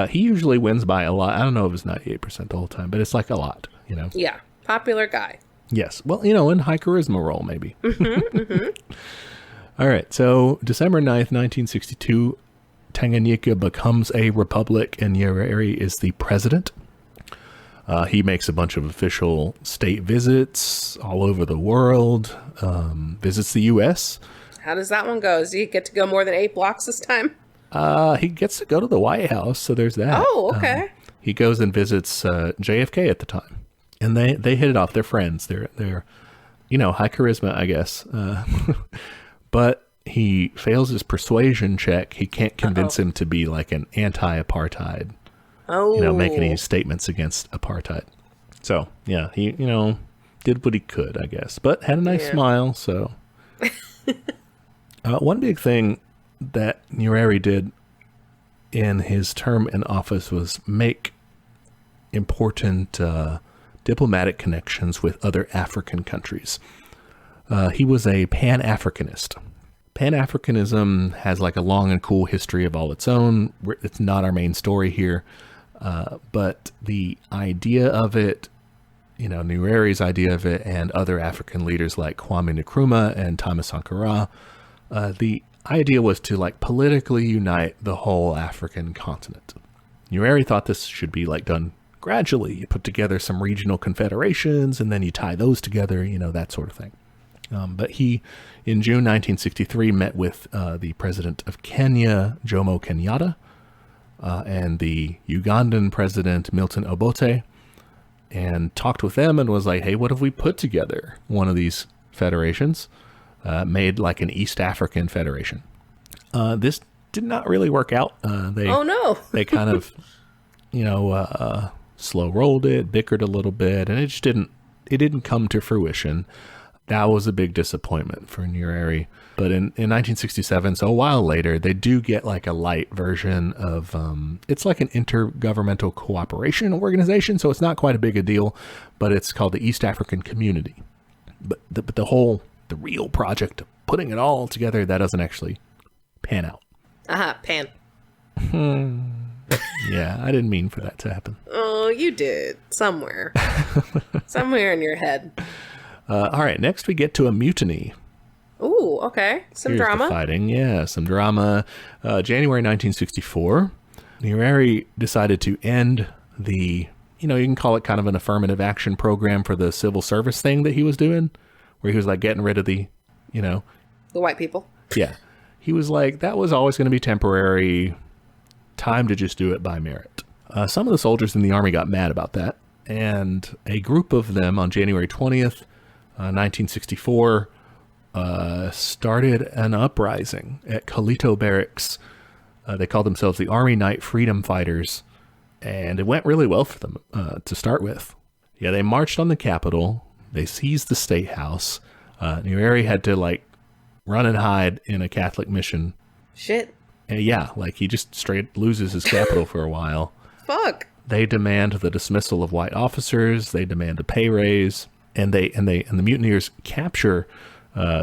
He usually wins by a lot. I don't know if it's 98% the whole time, but it's a lot, Yeah. Popular guy. Yes. Well, in high charisma role, maybe. All right. So December 9th, 1962, Tanganyika becomes a republic and Nyerere is the president. He makes a bunch of official state visits all over the world, visits the U.S. How does that one go? Does he get to go more than 8 blocks this time? He gets to go to the White House, so there's that. Oh, okay. He goes and visits JFK at the time, and they hit it off. They're friends. They're high charisma, I guess. But he fails his persuasion check. He can't convince him to be an anti-apartheid. Oh. Make any statements against apartheid. So yeah, he did what he could, I guess, but had a nice smile. So one big thing that Nyerere did in his term in office was make important diplomatic connections with other African countries. He was a Pan-Africanist. Pan-Africanism has a long and cool history of all its own. It's not our main story here, but the idea of it, Nyerere's idea of it, and other African leaders like Kwame Nkrumah and Thomas Sankara, the idea was to politically unite the whole African continent. Nyerere thought this should be done gradually. You put together some regional confederations and then you tie those together, that sort of thing. But he, in June 1963, met with the president of Kenya, Jomo Kenyatta, and the Ugandan president, Milton Obote, and talked with them and was like, hey, what if we put together one of these federations, made an East African federation? This did not really work out. They kind of, slow rolled it, bickered a little bit, and it didn't come to fruition. That was a big disappointment for Nyerere. But in 1967, so a while later, they do get a light version of, it's an intergovernmental cooperation organization, so it's not quite a big a deal, but it's called the East African Community. But the real project of putting it all together, that doesn't actually pan out. Pan. Yeah, I didn't mean for that to happen. Oh, you did. Somewhere. Somewhere in your head. All right, next we get to a mutiny. Ooh, okay. Some Here's drama. The fighting, yeah, some drama. January 1964, Nyerere decided to end the, you can call it kind of an affirmative action program for the civil service thing that he was doing, where he was getting rid of the, the white people. Yeah. He was that was always going to be temporary. Time to just do it by merit. Some of the soldiers in the army got mad about that, and a group of them on January 20th, 1964, started an uprising at Kalito Barracks. They called themselves the Army Night Freedom Fighters, and it went really well for them to start with. Yeah, they marched on the Capitol. They seized the State House. Nyerere had to run and hide in a Catholic mission. Shit. Yeah, he just straight loses his capital for a while. Fuck. They demand the dismissal of white officers. They demand a pay raise, and the mutineers capture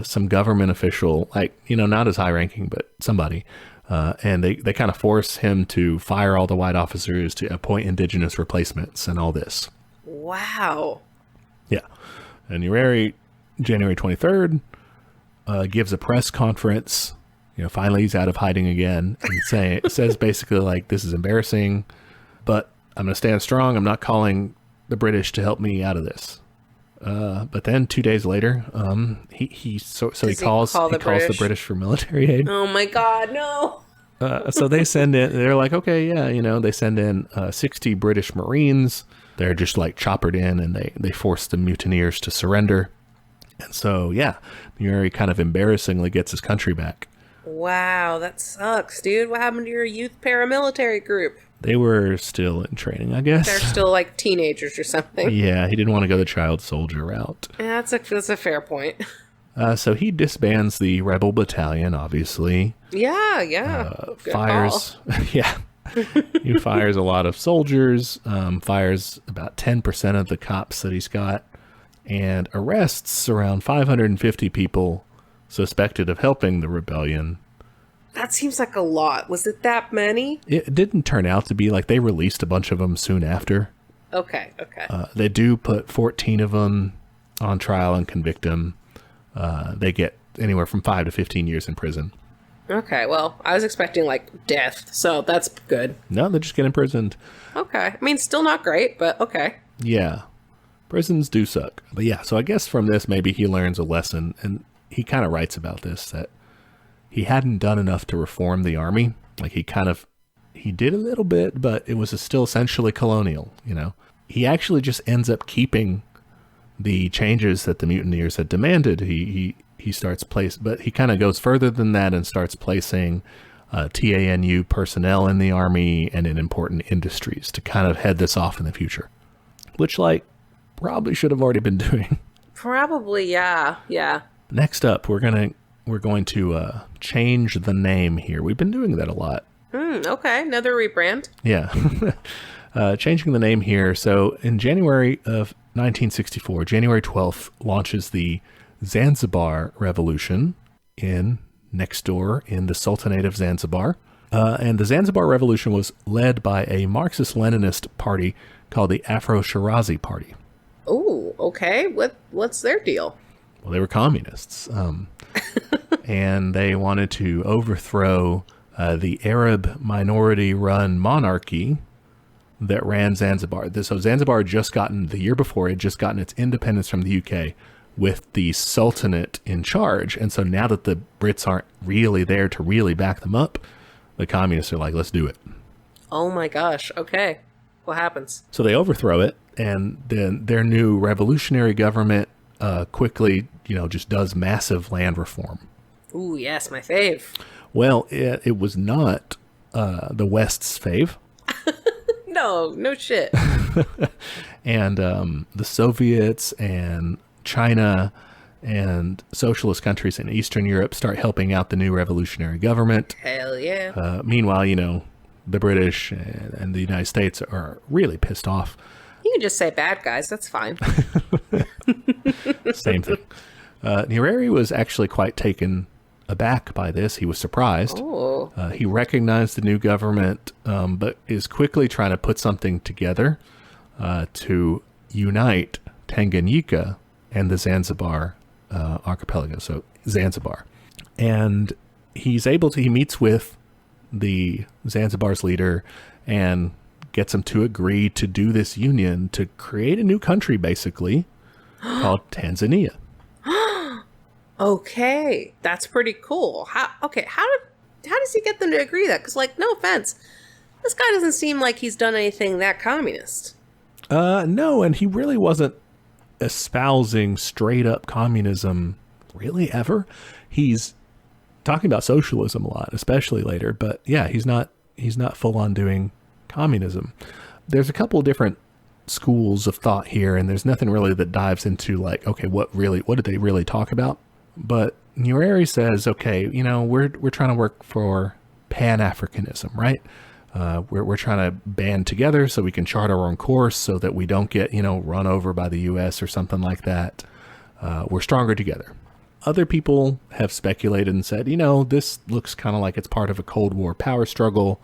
some government official, not as high ranking, but somebody, and they kind of force him to fire all the white officers, to appoint indigenous replacements, and all this. Wow. Yeah, and Nyerere, January 23rd, gives a press conference. Finally he's out of hiding again, and says basically this is embarrassing. But I'm going to stand strong. I'm not calling the British to help me out of this. But then 2 days later, he calls the British for military aid. Oh my God, no. So they send in, they're like, okay, yeah, they send in 60 British Marines. They're just like choppered in, and they force the mutineers to surrender. And so, yeah, Nyerere kind of embarrassingly gets his country back. Wow, that sucks, dude. What happened to your youth paramilitary group? They were still in training, I guess. They're still like teenagers or something. Yeah, he didn't want to go the child soldier route. Yeah, that's a fair point. So he disbands the rebel battalion, obviously. Yeah. Fires, yeah. He fires a lot of soldiers, fires about 10% of the cops that he's got, and arrests around 550 people suspected of helping the rebellion. That seems like a lot. Was it that many? It didn't turn out to be. Like, they released a bunch of them soon after. Okay. They do put 14 of them on trial and convict them. They get anywhere from 5 to 15 years in prison. Okay, well, I was expecting, like, death, so that's good. No, they just get imprisoned. Okay. I mean, still not great, but okay. Yeah. Prisons do suck. But yeah, so I guess from this, maybe he learns a lesson, and he kind of writes about this, that he hadn't done enough to reform the army. Like, he did a little bit, but it was still essentially colonial, He actually just ends up keeping the changes that the mutineers had demanded. He starts but he kind of goes further than that and starts placing TANU personnel in the army and in important industries to kind of head this off in the future, which probably should have already been doing. Probably, yeah. Next up, we're going to change the name here. We've been doing that a lot. Okay, another rebrand. Yeah. Changing the name here. So in January of 1964, January 12th, launches the Zanzibar Revolution next door in the Sultanate of Zanzibar. And the Zanzibar Revolution was led by a Marxist-Leninist party called the Afro-Shirazi Party. Oh, okay. What's their deal? Well, they were communists. And they wanted to overthrow the Arab minority-run monarchy that ran Zanzibar. So Zanzibar the year before, had just gotten its independence from the UK with the Sultanate in charge. And so now that the Brits aren't really there to really back them up, the communists are like, let's do it. Oh my gosh. Okay. What happens? So they overthrow it, and then their new revolutionary government quickly, just does massive land reform. Ooh, yes, my fave. Well, it was not the West's fave. No shit. And the Soviets and China and socialist countries in Eastern Europe start helping out the new revolutionary government. Hell yeah. Meanwhile, the British and the United States are really pissed off. You can just say bad guys. That's fine. Same thing. Nyerere was actually quite taken aback by this. He was surprised. Oh. He recognized the new government, but is quickly trying to put something together to unite Tanganyika and the Zanzibar archipelago, so Zanzibar. And he meets with the Zanzibar's leader and gets him to agree to do this union to create a new country, basically, called Tanzania. Okay, that's pretty cool. How does he get them to agree that? Because, no offense, this guy doesn't seem like he's done anything that communist. No, and he really wasn't espousing straight up communism really ever. He's talking about socialism a lot, especially later, but yeah, he's not full on doing communism. There's a couple of different schools of thought here, and there's nothing really that dives into okay, what did they really talk about? But Nyerere says, okay, we're trying to work for PanAfricanism, right? We're trying to band together so we can chart our own course so that we don't get, run over by the US or something like that. We're stronger together. Other people have speculated and said, this looks kind of like it's part of a Cold War power struggle,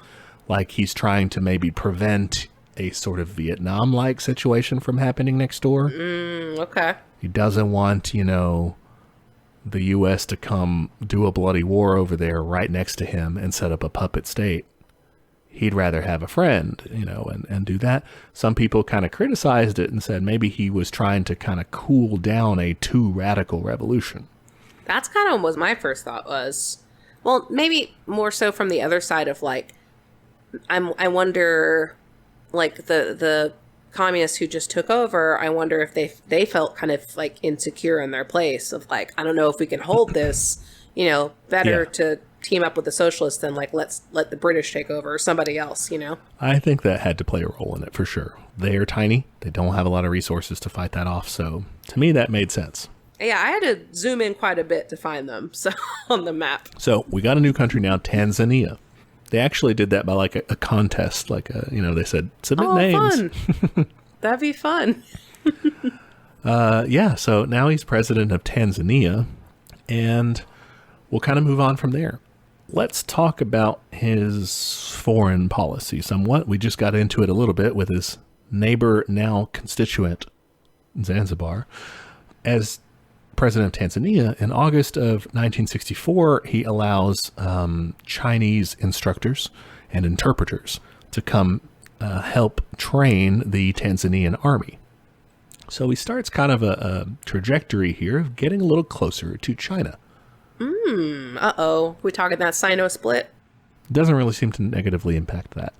like he's trying to maybe prevent a sort of Vietnam-like situation from happening next door. Okay. He doesn't want, the U.S. to come do a bloody war over there right next to him and set up a puppet state. he'd rather have a friend, and do that. Some people kind of criticized it and said maybe he was trying to kind of cool down a too radical revolution. That's kind of what my first thought was. Well, maybe more so from the other side of like, I wonder, like the communists who just took over, I wonder if they felt kind of like insecure in their place of like, I don't know if we can hold this, better to team up with the socialists than like, let's let the British take over or somebody else, I think that had to play a role in it for sure. They are tiny. They don't have a lot of resources to fight that off. So to me, that made sense. Yeah, I had to zoom in quite a bit to find them on the map. So we got a new country now, Tanzania. They actually did that by like a contest, like they said submit names. Fun. That'd be fun. So now he's president of Tanzania, and we'll kind of move on from there. Let's talk about his foreign policy somewhat. We just got into it a little bit with his neighbor, now constituent, Zanzibar. As president of Tanzania, in August of 1964, he allows Chinese instructors and interpreters to come help train the Tanzanian army. So he starts kind of a trajectory here of getting a little closer to China. We talking that Sino split? Doesn't really seem to negatively impact that.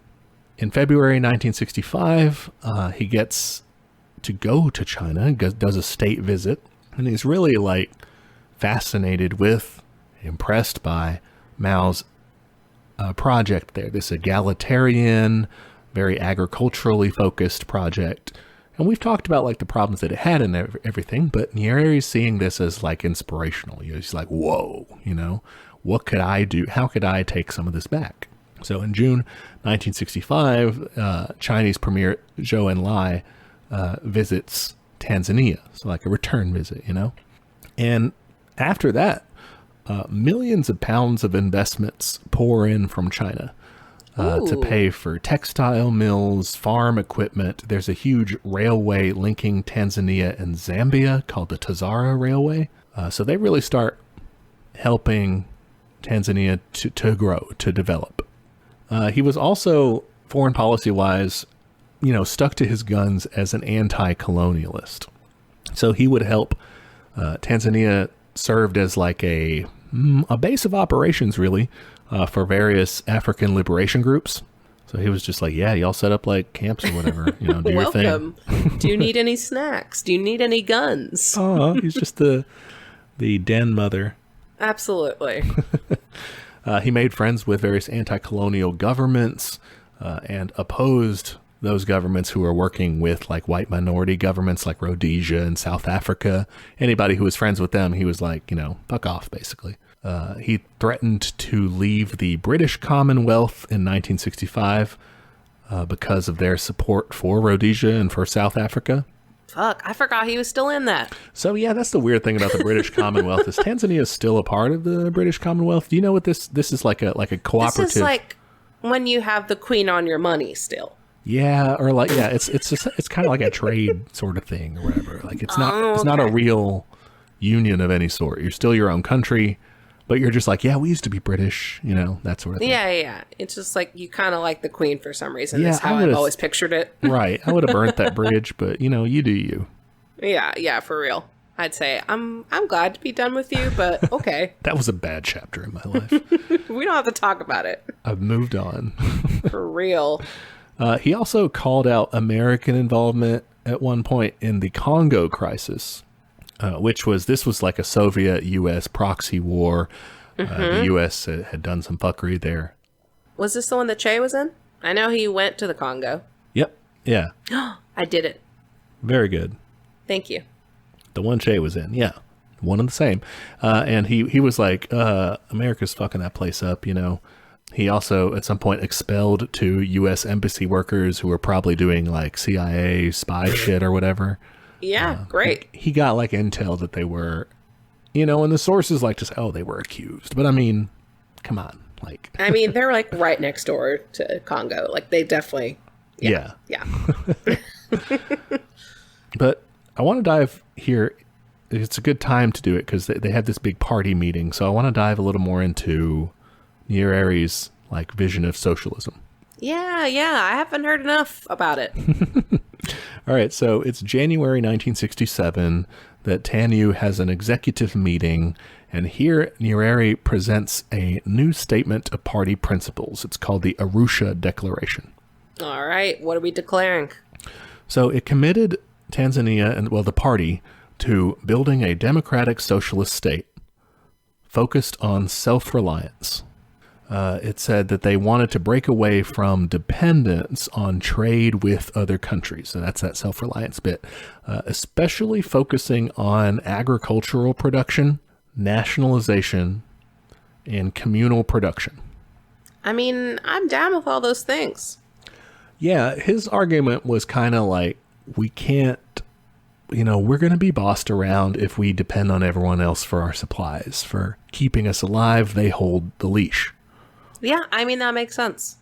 In February 1965, he gets to go to China, does a state visit, and he's really like fascinated with, impressed by Mao's project there, this egalitarian, very agriculturally focused project. And we've talked about like the problems that it had and everything, but Nyerere is seeing this as like inspirational. He's like, whoa, what could I do? How could I take some of this back? So in June 1965, Chinese Premier Zhou Enlai visits Tanzania. So like a return visit, And after that, millions of pounds of investments pour in from China. To pay for textile mills, farm equipment. There's a huge railway linking Tanzania and Zambia called the Tazara Railway. So they really start helping Tanzania to grow, to develop. He was also, foreign policy-wise, stuck to his guns as an anti-colonialist. So he would help. Tanzania served as like a base of operations, really, for various African liberation groups. So he was just like, yeah, y'all set up like camps or whatever, do your thing. Welcome. Do you need any snacks? Do you need any guns? Oh, he's just the den mother. Absolutely. He made friends with various anti-colonial governments and opposed those governments who were working with like white minority governments like Rhodesia and South Africa. Anybody who was friends with them, he was like, fuck off, basically. He threatened to leave the British Commonwealth in 1965 because of their support for Rhodesia and for South Africa. Fuck, I forgot he was still in that. So yeah, that's the weird thing about the British Commonwealth is Tanzania is still a part of the British Commonwealth. Do you know what this is like a cooperative? This is like when you have the Queen on your money still. Yeah, or like it's kind of like a trade sort of thing or whatever. Like it's not a real union of any sort. You're still your own country. But you're just like, yeah, we used to be British, that sort of thing. Yeah. It's just like you kind of like the Queen for some reason. Yeah, that's how I've always pictured it. Right. I would have burnt that bridge, but, you do you. Yeah, for real. I'd say, I'm glad to be done with you, but okay. That was a bad chapter in my life. We don't have to talk about it. I've moved on. For real. He also called out American involvement at one point in the Congo crisis. This was like a Soviet-U.S. proxy war. The U.S. had done some fuckery there. Was this the one that Che was in? I know he went to the Congo. Yep. Yeah. I did it. Very good. Thank you. The one Che was in. Yeah. One and the same. And he was like, America's fucking that place up, He also, at some point, expelled 2 U.S. embassy workers who were probably doing like CIA spy shit or whatever. Yeah, great. He got like intel that they were, and the sources like to say, oh, they were accused. But I mean, come on. Like, I mean, they're like right next door to Congo. Like they definitely. Yeah. But I want to dive here. It's a good time to do it because they had this big party meeting. So I want to dive a little more into Nyerere's like vision of socialism. Yeah, I haven't heard enough about it. All right, so it's January 1967 that TANU has an executive meeting, and here Nyerere presents a new statement of party principles. It's called the Arusha Declaration. All right, what are we declaring? So it committed Tanzania, and well, the party, to building a democratic socialist state focused on self-reliance. It said that they wanted to break away from dependence on trade with other countries. So that's that self-reliance bit, especially focusing on agricultural production, nationalization, and communal production. I mean, I'm down with all those things. Yeah, his argument was kind of like, we can't, we're going to be bossed around if we depend on everyone else for our supplies. For keeping us alive, they hold the leash. Yeah, I mean, that makes sense.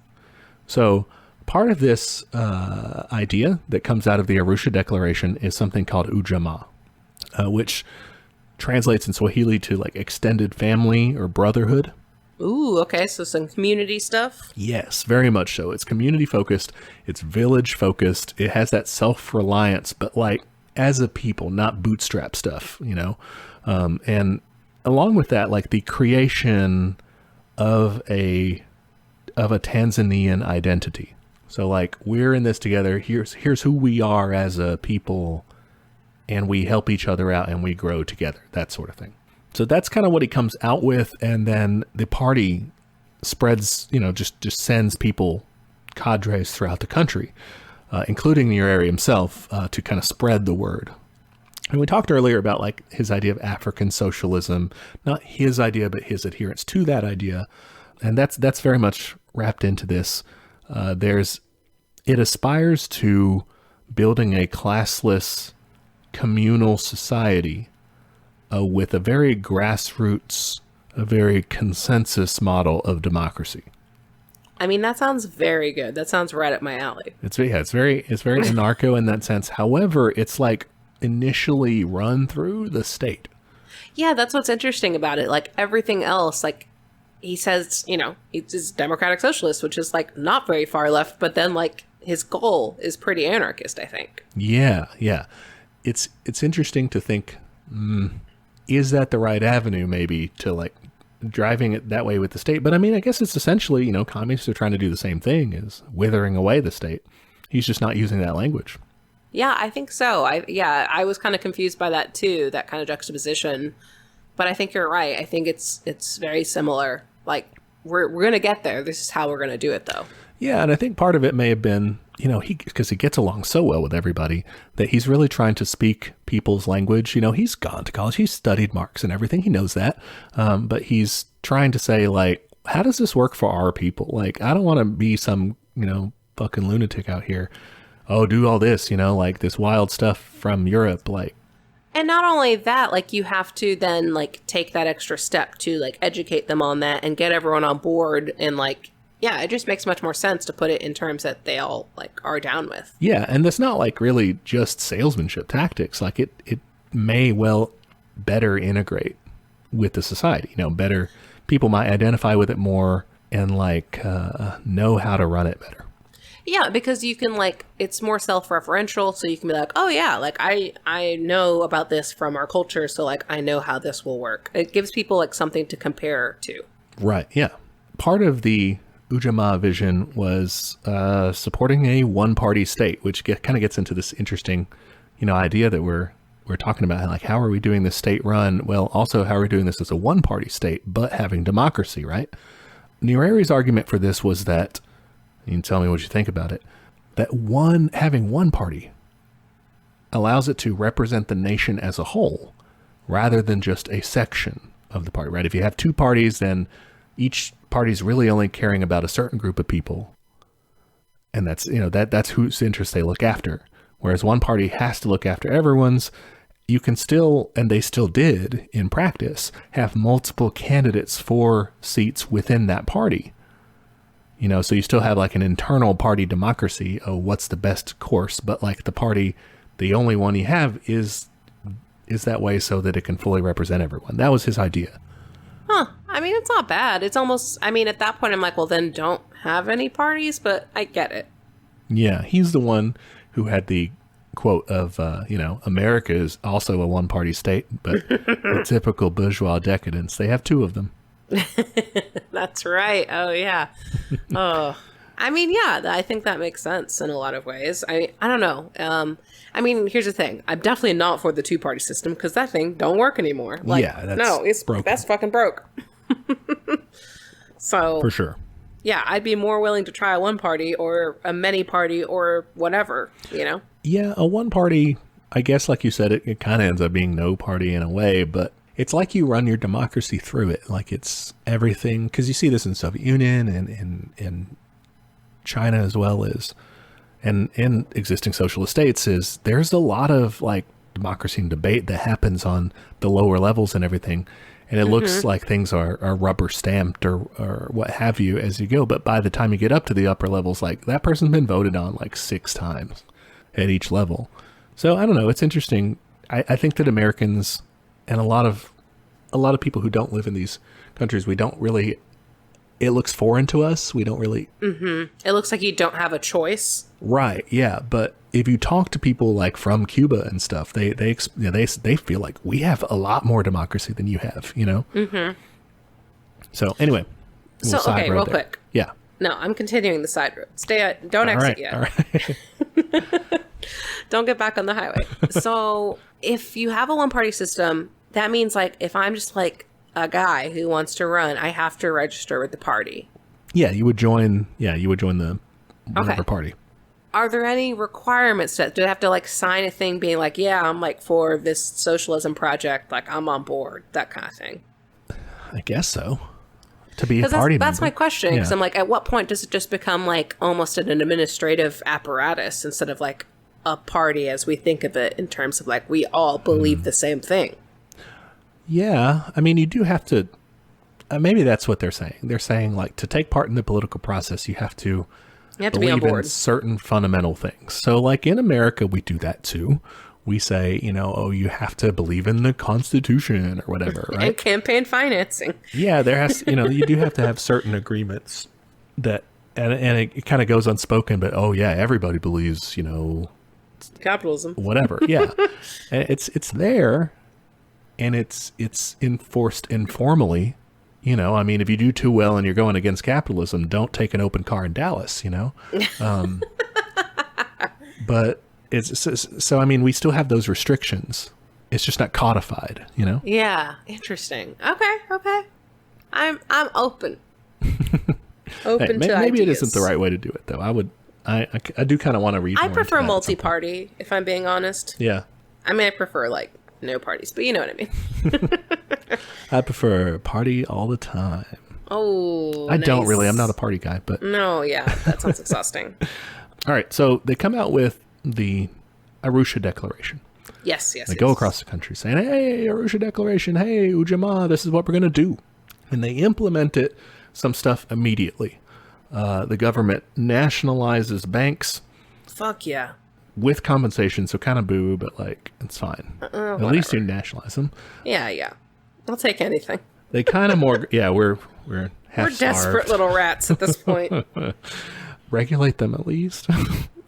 So part of this idea that comes out of the Arusha Declaration is something called ujamaa, which translates in Swahili to like extended family or brotherhood. Ooh, okay, so some community stuff. Yes, very much so. It's community focused. It's village focused. It has that self-reliance, but like as a people, not bootstrap stuff, and along with that, like the creation of a Tanzanian identity. So like, we're in this together. Here's who we are as a people, and we help each other out and we grow together, that sort of thing. So that's kind of what he comes out with. And then the party spreads, just sends people, cadres throughout the country, including Nyerere himself, to kind of spread the word. And we talked earlier about like his idea of African socialism, not his idea, but his adherence to that idea. And that's very much wrapped into this. It aspires to building a classless communal society with a very grassroots, a very consensus model of democracy. I mean, that sounds very good. That sounds right up my alley. It's very anarcho in that sense. However, it's like initially run through the state. Yeah, that's what's interesting about it. Like everything else, like he says, he's democratic socialist, which is like not very far left, but then like his goal is pretty anarchist, I think. Yeah. It's interesting to think, is that the right avenue maybe to like driving it that way with the state? But I mean, I guess it's essentially, communists are trying to do the same thing, is withering away the state. He's just not using that language. Yeah, I think so. I was kind of confused by that too, that kind of juxtaposition. But I think you're right. I think it's very similar. Like we're going to get there. This is how we're going to do it though. Yeah, and I think part of it may have been, because he gets along so well with everybody, that he's really trying to speak people's language. He's gone to college, he's studied Marx and everything, he knows that. But he's trying to say, like, how does this work for our people? Like, I don't want to be some, fucking lunatic out here. Oh, do all this, like this wild stuff from Europe, like. And not only that, like you have to then like take that extra step to like educate them on that and get everyone on board and like, yeah, it just makes much more sense to put it in terms that they all like are down with. Yeah, and that's not like really just salesmanship tactics. Like it may well better integrate with the society. Better people might identify with it more and like know how to run it better. Yeah, because you can like, it's more self-referential, so you can be like, oh yeah, like I know about this from our culture, so like I know how this will work. It gives people like something to compare to. Right, yeah. Part of the Ujamaa vision was supporting a one-party state, which kind of gets into this interesting, idea that we're talking about. Like, how are we doing this state run? Well, also, how are we doing this as a one-party state, but having democracy, right? Nyerere's argument for this was that, you can tell me what you think about it, that having one party allows it to represent the nation as a whole, rather than just a section of the party, right? If you have two parties, then each party's really only caring about a certain group of people. And that's, that's whose interests they look after. Whereas one party has to look after everyone's. You can still, and they still did in practice, have multiple candidates for seats within that party. So you still have like an internal party democracy. Oh, what's the best course? But like the party, the only one you have is that way so that it can fully represent everyone. That was his idea. Huh. I mean, it's not bad. It's almost, I mean, at that point, I'm like, well, then don't have any parties, but I get it. Yeah, he's the one who had the quote of, America is also a one-party state, but the typical bourgeois decadence, they have two of them. That's right. Oh, yeah. Oh, I mean, yeah, I think that makes sense in a lot of ways. I don't know. I mean, here's the thing. I'm definitely not for the two-party system because that thing don't work anymore. Like, yeah, that's fucking broke. So for sure. Yeah, I'd be more willing to try a one party or a many party or whatever, you know? Yeah, a one party, I guess, like you said, it kind of ends up being no party in a way, but it's like you run your democracy through it. Like it's everything, because you see this in the Soviet Union and in China as well as, and in existing socialist states, is there's a lot of like democracy and debate that happens on the lower levels and everything. And it looks like things are rubber stamped or what have you as you go. But by the time you get up to the upper levels, like that person's been voted on like 6 times at each level. So I don't know. It's interesting. I think that Americans and a lot of people who don't live in these countries, we don't really, it looks foreign to us. We don't really. It looks like you don't have a choice. Right. Yeah. But if you talk to people like from Cuba and stuff, they feel like we have a lot more democracy than you have, you know? Mm-hmm. So anyway. Okay, real quick. Yeah. No, I'm continuing the side road. Don't exit yet. All right. Don't get back on the highway. So if you have a one-party system, that means like if I'm just like a guy who wants to run, I have to register with the party. Yeah, you would join the whatever party. Are there any requirements that do I have to like sign a thing being like, yeah, I'm like for this socialism project, like I'm on board, that kind of thing? I guess so. To be a party member. That's my question. Because I'm like, at what point does it just become like almost an administrative apparatus instead of like a party as we think of it in terms of like we all believe the same thing? Yeah, I mean, you do have to. Maybe that's what they're saying. They're saying like to take part in the political process, you have to. You have to be on board. In certain fundamental things. So like in America, we do that too. We say, you have to believe in the Constitution or whatever, right? And campaign financing. Yeah, there has, you do have to have certain agreements that, and it kind of goes unspoken, but everybody believes, capitalism, whatever. Yeah. And it's there and it's enforced informally. I mean, if you do too well and you're going against capitalism, don't take an open car in Dallas, But so, I mean, we still have those restrictions. It's just not codified, Yeah. Interesting. Okay. I'm open. Open to maybe ideas. it isn't the right way to do it, though. I do kind of want to read. I prefer multi-party, if I'm being honest. Yeah. I mean, I prefer like no parties, but you know what I mean. I prefer party all the time. Oh, I don't really. I'm not a party guy, but no, yeah, that sounds exhausting. All right, so they come out with the Arusha Declaration. Yes. They go across the country saying, "Hey, Arusha Declaration. Hey, Ujamaa, this is what we're going to do," and they implemented some stuff immediately. The government nationalizes banks. Fuck yeah. With compensation, so kind of boo, but like it's fine. At least you nationalize them. Yeah. I'll take anything. They kind of more. Yeah, we're desperate little rats at this point. Regulate them at least.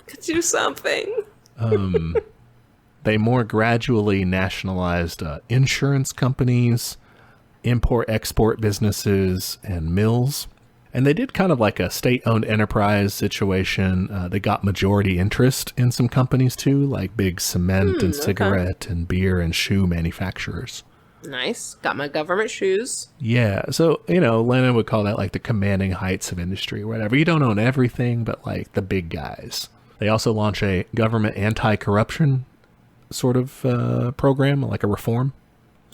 Could do something. They more gradually nationalized insurance companies, import-export businesses, and mills. And they did kind of like a state-owned enterprise situation. They got majority interest in some companies too, like big cement and cigarette and beer and shoe manufacturers. Nice. Got my government shoes. Yeah. So, Lenin would call that like the commanding heights of industry or whatever. You don't own everything, but like the big guys. They also launch a government anti-corruption sort of program, like a reform.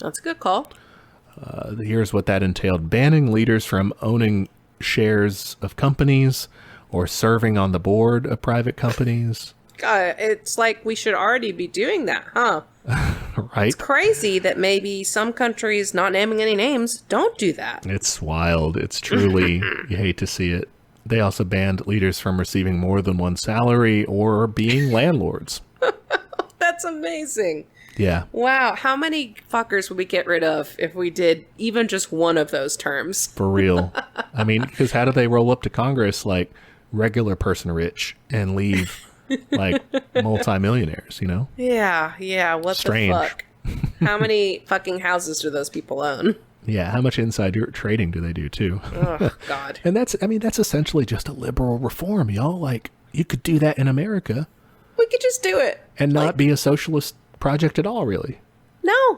That's a good call. Here's what that entailed. Banning leaders from owning shares of companies or serving on the board of private companies. It's like we should already be doing that, huh? Right? It's crazy that maybe some countries, not naming any names, don't do that. It's wild. It's truly, you hate to see it. They also banned leaders from receiving more than one salary or being landlords. That's amazing. Yeah. Wow, how many fuckers would we get rid of if we did even just one of those terms? For real. I mean, because how do they roll up to Congress like regular person rich and leave like multimillionaires, you know? Yeah, what Strange. the fuck? How many fucking houses do those people own? Yeah, how much insider trading do they do too? Oh, God. And that's essentially just a liberal reform, y'all. Like, you could do that in America We could just do it. and not be a socialist project at all, really.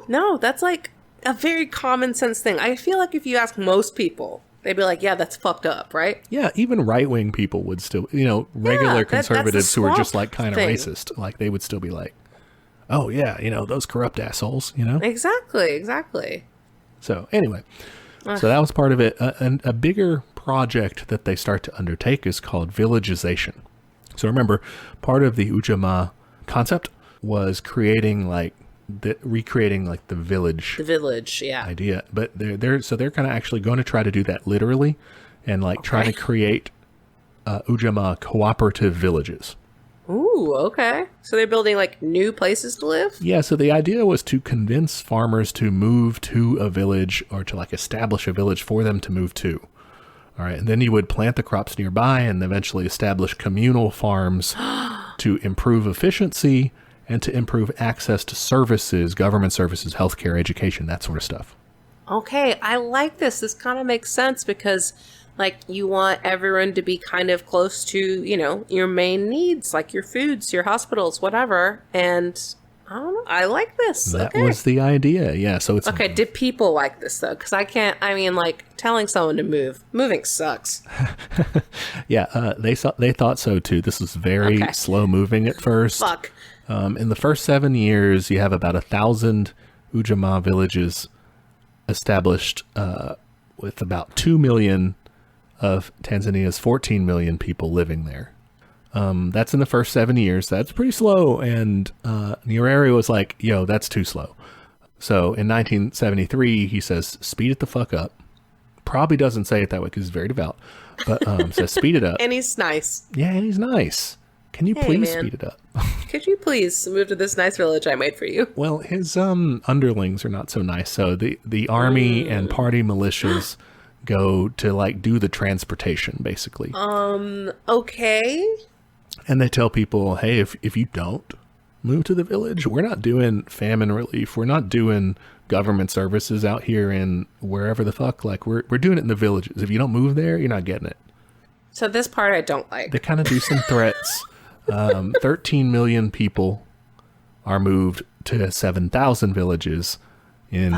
No, that's like a very common sense thing. I feel like if you ask most people, they'd be like, yeah, that's fucked up, right? Yeah, even right-wing people would still, regular that's conservatives the who are just swamp like kind of thing. racist, like they would still be like, oh yeah, those corrupt assholes, Exactly. So anyway, so that was part of it. And a bigger project that they start to undertake is called villagization. So remember, part of the Ujamaa concept was recreating the village The village, yeah. idea. But they're kind of actually going to try to do that literally, and trying to create Ujamaa cooperative villages. Ooh, okay. So they're building like new places to live? Yeah, so the idea was to convince farmers to move to a village or to establish a village for them to move to. All right, and then you would plant the crops nearby and eventually establish communal farms to improve efficiency and to improve access to services, government services, healthcare, education, that sort of stuff. Okay, I like this. This kind of makes sense because you want everyone to be kind of close to, your main needs, like your foods, your hospitals, whatever. And I don't know. I like this. That was the idea. Yeah. So it's Okay. Did people like this though? Because telling someone to moving sucks. Yeah. They thought so too. This was very slow moving at first. Fuck. In the first 7 years, you have about 1,000 Ujamaa villages established, with about 2 million of Tanzania's 14 million people living there. That's in the first 7 years. That's pretty slow. And Nyerere was like, yo, that's too slow. So in 1973, he says, speed it the fuck up. Probably doesn't say it that way because he's very devout, but says speed it up. And he's nice. Yeah, and he's nice. Can you please speed it up? Could you please move to this nice village I made for you? Well, his underlings are not so nice. So the army and party militias go to do the transportation basically. Okay. And they tell people, hey, if you don't move to the village, we're not doing famine relief. We're not doing government services out here in wherever the fuck. We're doing it in the villages. If you don't move there, you're not getting it. So this part I don't like. They kind of do some threats. 13 million people are moved to 7,000 villages in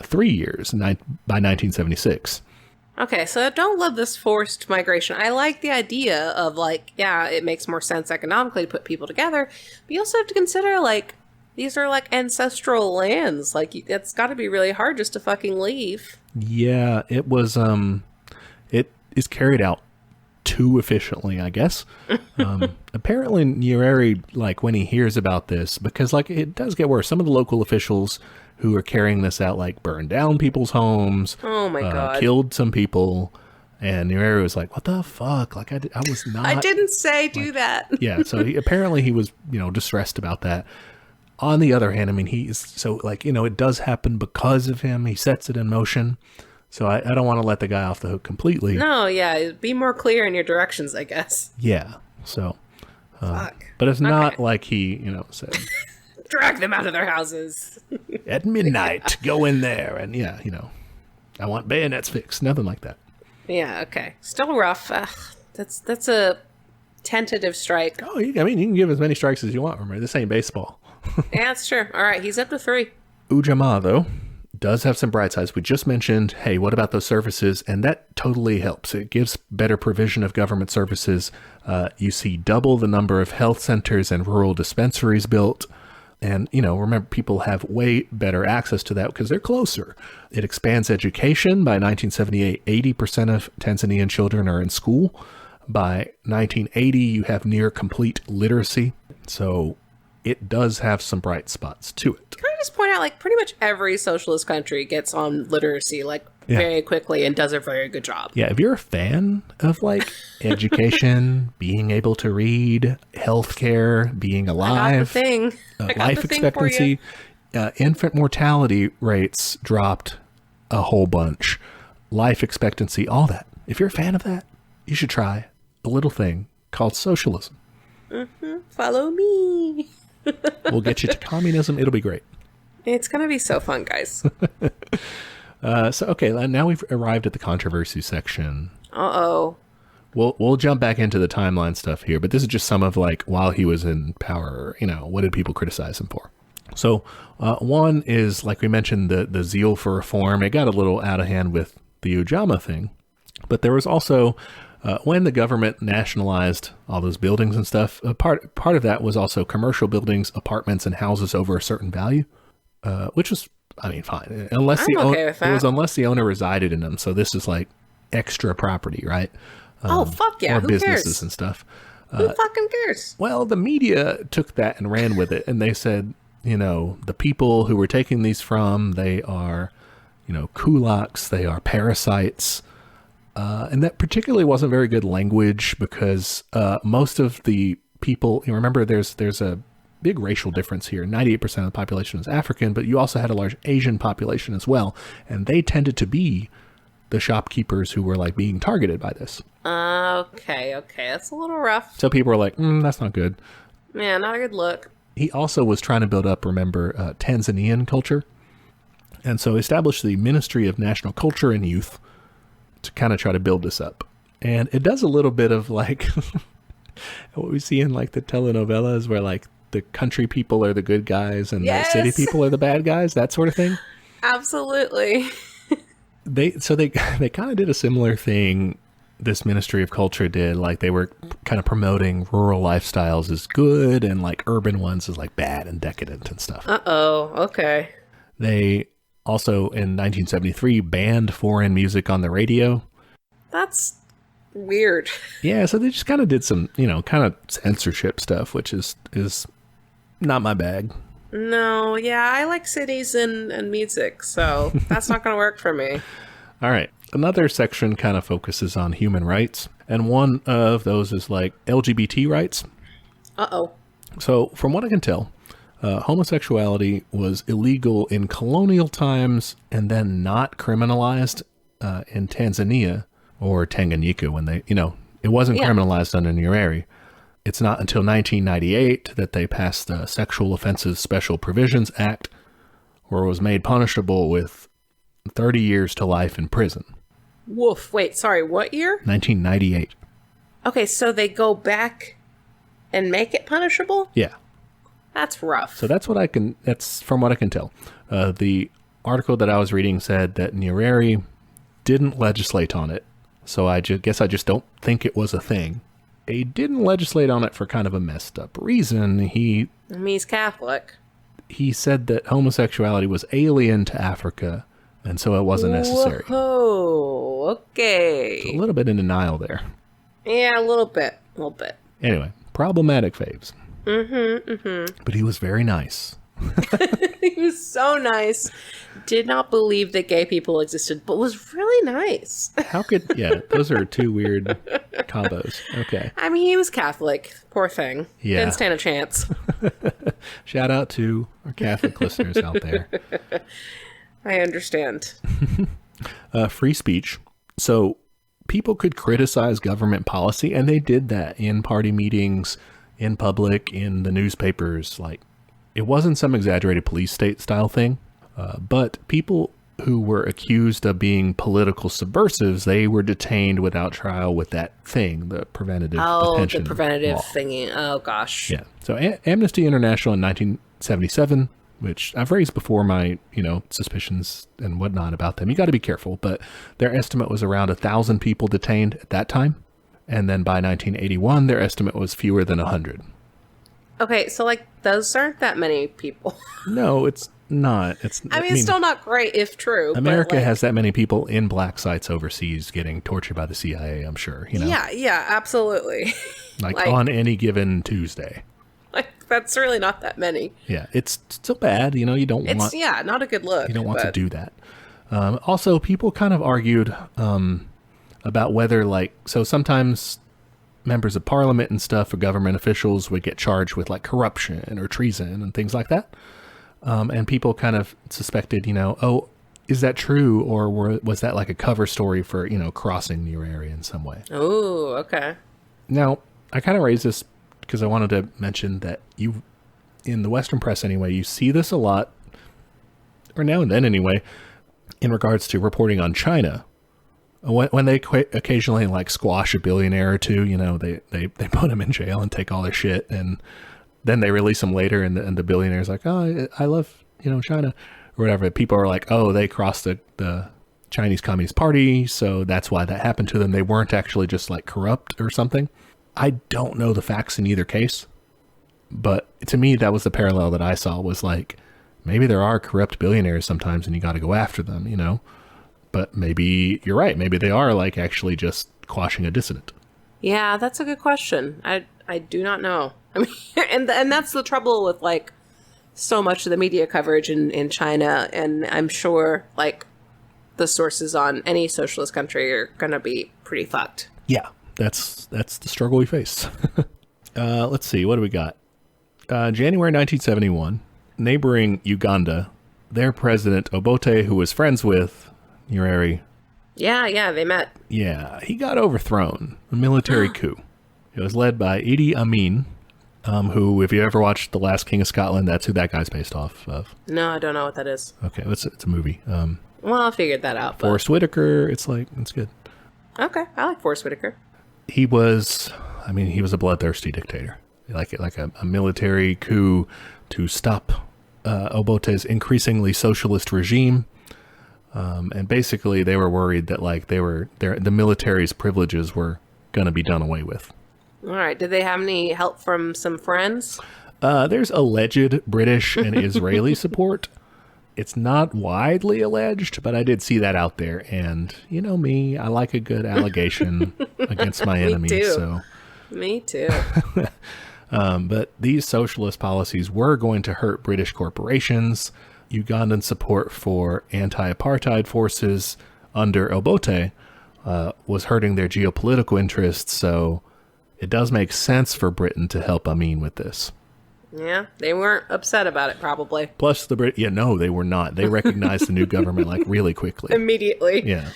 3 years by 1976. Okay, so I don't love this forced migration. I like the idea of it makes more sense economically to put people together, but you also have to consider these are ancestral lands. It's got to be really hard just to fucking leave. Yeah, it was. It is carried out too efficiently, I guess. Apparently, Nyerere, when he hears about this, because it does get worse. Some of the local officials who are carrying this out burned down people's homes. Oh my God. Killed some people. And Nyerere was like, what the fuck? I was not. I didn't say do that. Yeah. So apparently he was, distressed about that. On the other hand, he's so it does happen because of him. He sets it in motion. So I don't want to let the guy off the hook completely. No, yeah. Be more clear in your directions, I guess. Yeah. So, Fuck. but it's not like he, said, drag them out of their houses. at midnight, go in there. And I want bayonets fixed. Nothing like that. Yeah, okay. Still rough. That's a tentative strike. Oh, you can give as many strikes as you want. Remember, this ain't baseball. Yeah, that's true. All right, he's up to 3. Ujamaa, though, does have some bright sides. We just mentioned, hey, what about those services? And that totally helps. It gives better provision of government services. You see double the number of health centers and rural dispensaries built. And, remember, people have way better access to that because they're closer. It expands education. By 1978, 80% of Tanzanian children are in school. By 1980, you have near complete literacy. So it does have some bright spots to it. Can I just point out, pretty much every socialist country gets on literacy, very quickly and does a very good job. Yeah, if you're a fan of like education, being able to read, healthcare, being alive, I got the thing. life expectancy, infant mortality rates dropped a whole bunch, life expectancy, all that. If you're a fan of that, you should try a little thing called socialism. Follow me. We'll get you to communism. It'll be great. It's going to be so fun, guys. Okay, now we've arrived at the controversy section. Uh-oh. We'll jump back into the timeline stuff here, but this is just some of like while he was in power, what did people criticize him for? So one is, like we mentioned, the zeal for reform. It got a little out of hand with the Ujamaa thing, but there was also when the government nationalized all those buildings and stuff, part of that was also commercial buildings, apartments, and houses over a certain value, which was, fine. Unless unless the owner resided in them. So this is like extra property, right? Fuck yeah. Or Who businesses cares? and stuff. Who fucking cares? Well, the media took that and ran with it, and they said, the people who were taking these from, they are, kulaks, they are parasites. And that particularly wasn't very good language because most of the people, remember there's a big racial difference here. 98% of the population is African, but you also had a large Asian population as well. And they tended to be the shopkeepers who were like being targeted by this. Okay. That's a little rough. So people were like, that's not good. Yeah, not a good look. He also was trying to build up, Tanzanian culture. And so established the Ministry of National Culture and Youth to kind of try to build this up. And it does a little bit of like what we see in like the telenovelas where like the country people are the good guys and the city people are the bad guys, that sort of thing. Absolutely. They kind of did a similar thing. This Ministry of Culture did, like they were kind of promoting rural lifestyles as good and like urban ones as like bad and decadent and stuff. Okay. They also in 1973 banned foreign music on the radio. That's weird. Yeah, so they just kind of did some, kind of censorship stuff, which is not my bag. No, yeah, I like cities and music, so that's not going to work for me. All right. Another section kind of focuses on human rights, and one of those is like LGBT rights. Uh-oh. So from what I can tell, homosexuality was illegal in colonial times and then not criminalized in Tanzania or Tanganyika when they, it wasn't criminalized under Nyerere. It's not until 1998 that they passed the Sexual Offenses Special Provisions Act, where it was made punishable with 30 years to life in prison. Woof. Wait, sorry, what year? 1998. Okay, so they go back and make it punishable? Yeah. That's rough. So that's from what I can tell. The article that I was reading said that Nyerere didn't legislate on it. So I guess I just don't think it was a thing. He didn't legislate on it for kind of a messed up reason. He's Catholic. He said that homosexuality was alien to Africa, and so it wasn't necessary. Oh, okay. So a little bit in denial there. Yeah, a little bit. Anyway, problematic faves. But he was very nice. He was so nice. Did not believe that gay people existed, but was really nice. Those are two weird combos. Okay. I mean, he was Catholic. Poor thing. Yeah. Didn't stand a chance. Shout out to our Catholic listeners out there. I understand. Free speech. So people could criticize government policy, and they did that in party meetings, in public, in the newspapers. Like, it wasn't some exaggerated police state style thing, but people who were accused of being political subversives, they were detained without trial with that thing, the preventative detention the preventative law. Thingy. Oh, gosh. Yeah. So Amnesty International in 1977, which I've raised before my, suspicions and whatnot about them. You got to be careful, but their estimate was around 1,000 people detained at that time. And then by 1981, their estimate was fewer than 100. Okay, so those aren't that many people. No, it's not. It's still not great if true. America has that many people in black sites overseas getting tortured by the CIA, I'm sure. Yeah, absolutely. On any given Tuesday. That's really not that many. Yeah, it's still bad. You don't want... Not a good look. You don't want to do that. Also, people kind of argued about whether, like, so sometimes members of parliament and stuff or government officials would get charged with like corruption or treason and things like that. And people kind of suspected, oh, is that true? Or was that like a cover story for, crossing Nyerere in some way? Oh, okay. Now, I kind of raised this because I wanted to mention that in the Western press anyway, you see this a lot, or now and then anyway, in regards to reporting on China. When they occasionally like squash a billionaire or two, they put them in jail and take all their shit, and then they release them later, and the billionaire's like, oh, I love China or whatever. People are like, oh, they crossed the Chinese Communist Party, so that's why that happened to them. They weren't actually just like corrupt or something. I don't know the facts in either case, but to me that was the parallel that I saw, was like, maybe there are corrupt billionaires sometimes and you got to go after them, But maybe you're right. Maybe they are like actually just quashing a dissident. Yeah, that's a good question. I do not know. I mean, and that's the trouble with like so much of the media coverage in China, and I'm sure like the sources on any socialist country are gonna be pretty fucked. Yeah, that's the struggle we face. Let's see, what do we got? January 1971, neighboring Uganda, their president Obote, who was friends with Nyerere. Yeah, they met. Yeah, he got overthrown. A military coup. It was led by Idi Amin, who, if you ever watched The Last King of Scotland, that's who that guy's based off of. No, I don't know what that is. Okay, it's a movie. Well, I figured that out. Forrest Whitaker, it's good. Okay, I like Forrest Whitaker. He was a bloodthirsty dictator. Like a military coup to stop Obote's increasingly socialist regime. And basically they were worried that like the military's privileges were going to be done away with. All right. Did they have any help from some friends? There's alleged British and Israeli support. It's not widely alleged, but I did see that out there. And you know me, I like a good allegation against my enemies. Me too. So. Me too. But these socialist policies were going to hurt British corporations. Ugandan support for anti-apartheid forces under Obote was hurting their geopolitical interests, so it does make sense for Britain to help Amin with this. Yeah, they weren't upset about it, probably. Plus the no, they were not. They recognized the new government like really quickly. Immediately. Yeah.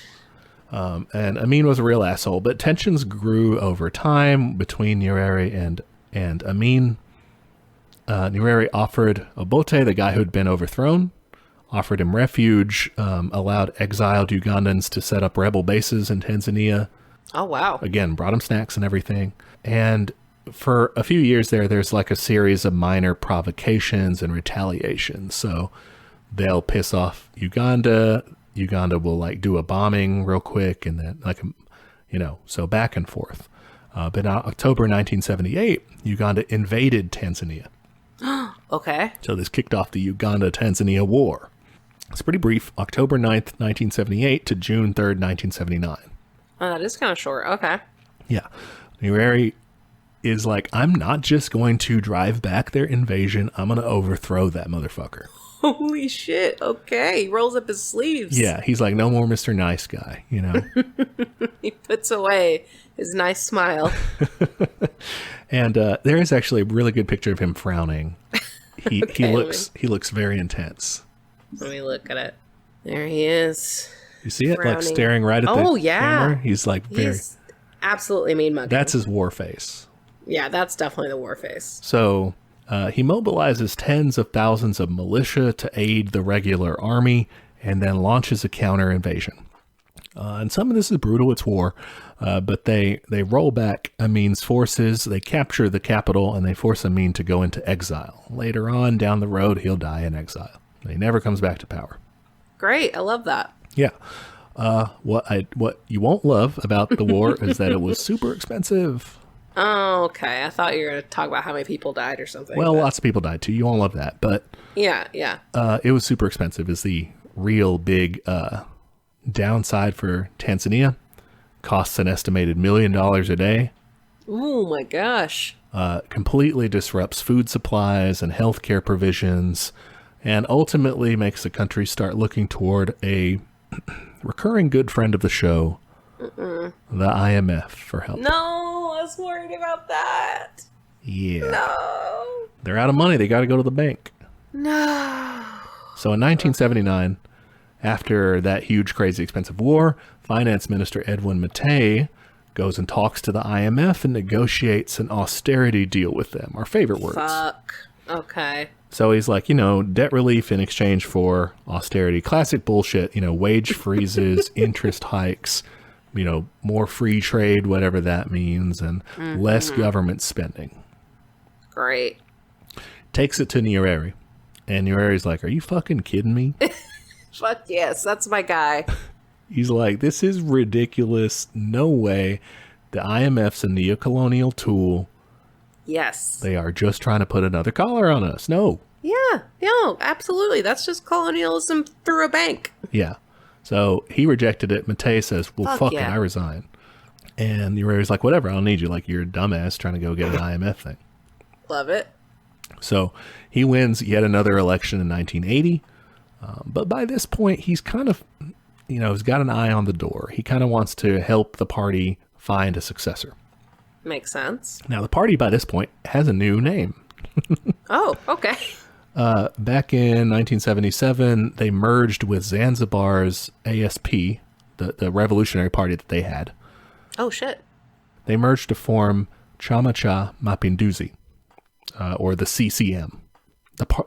And Amin was a real asshole, but tensions grew over time between Nyerere and Amin. Nyerere offered Obote, the guy who'd been overthrown, offered him refuge, allowed exiled Ugandans to set up rebel bases in Tanzania. Oh, wow. Again, brought him snacks and everything. And for a few years there's like a series of minor provocations and retaliations. So they'll piss off Uganda. Uganda will like do a bombing real quick, and then so back and forth. But in October 1978, Uganda invaded Tanzania. Okay. So this kicked off the Uganda-Tanzania War. It's pretty brief. October 9th, 1978 to June 3rd, 1979. Oh, that is kind of short. Okay. Yeah. Nyerere is like, I'm not just going to drive back their invasion. I'm going to overthrow that motherfucker. Holy shit. Okay. He rolls up his sleeves. Yeah. He's like, no more Mr. Nice Guy, He puts away his nice smile. And there is actually a really good picture of him frowning. He looks very intense. Let me look at it. There he is. You see it? Frowning. Like staring right at the camera? He's like He's absolutely mean mugging. That's his war face. Yeah, that's definitely the war face. So he mobilizes tens of thousands of militia to aid the regular army and then launches a counter invasion. And some of this is brutal, it's war, but they roll back Amin's forces, they capture the capital, and they force Amin to go into exile. Later on, down the road, he'll die in exile. He never comes back to power. Great, I love that. Yeah. What you won't love about the war is that it was super expensive. Oh, okay. I thought you were going to talk about how many people died or something. Well, lots of people died too. You won't love that, but yeah. It was super expensive is the real big downside for Tanzania. Costs an estimated $1 million a day. Oh my gosh. Completely disrupts food supplies and healthcare provisions, and ultimately makes the country start looking toward a recurring good friend of the show, the IMF, for help. No, I was worried about that. Yeah. No. They're out of money. They got to go to the bank. No. So in 1979, after that huge, crazy, expensive war, Finance Minister Edwin Matei goes and talks to the IMF and negotiates an austerity deal with them. Our favorite words. Fuck. Okay. So he's like, debt relief in exchange for austerity. Classic bullshit, wage freezes, interest hikes, more free trade, whatever that means, and less government spending. Great. Takes it to Nyerere. And Nyerere's like, are you fucking kidding me? Fuck yes, that's my guy. He's like, this is ridiculous. No way. The IMF's a neo-colonial tool. Yes. They are just trying to put another collar on us. No. Yeah, no, absolutely. That's just colonialism through a bank. Yeah. So he rejected it. Matei says, well, fuck it, I resign. And Nyerere's like, whatever, I don't need you. Like, you're a dumbass trying to go get an IMF thing. Love it. So he wins yet another election in 1980. But by this point, he's kind of, he's got an eye on the door. He kind of wants to help the party find a successor. Makes sense. Now, the party by this point has a new name. Oh, okay. Back in 1977, they merged with Zanzibar's ASP, the revolutionary party that they had. Oh, shit. They merged to form Chama Cha Mapinduzi, or the CCM.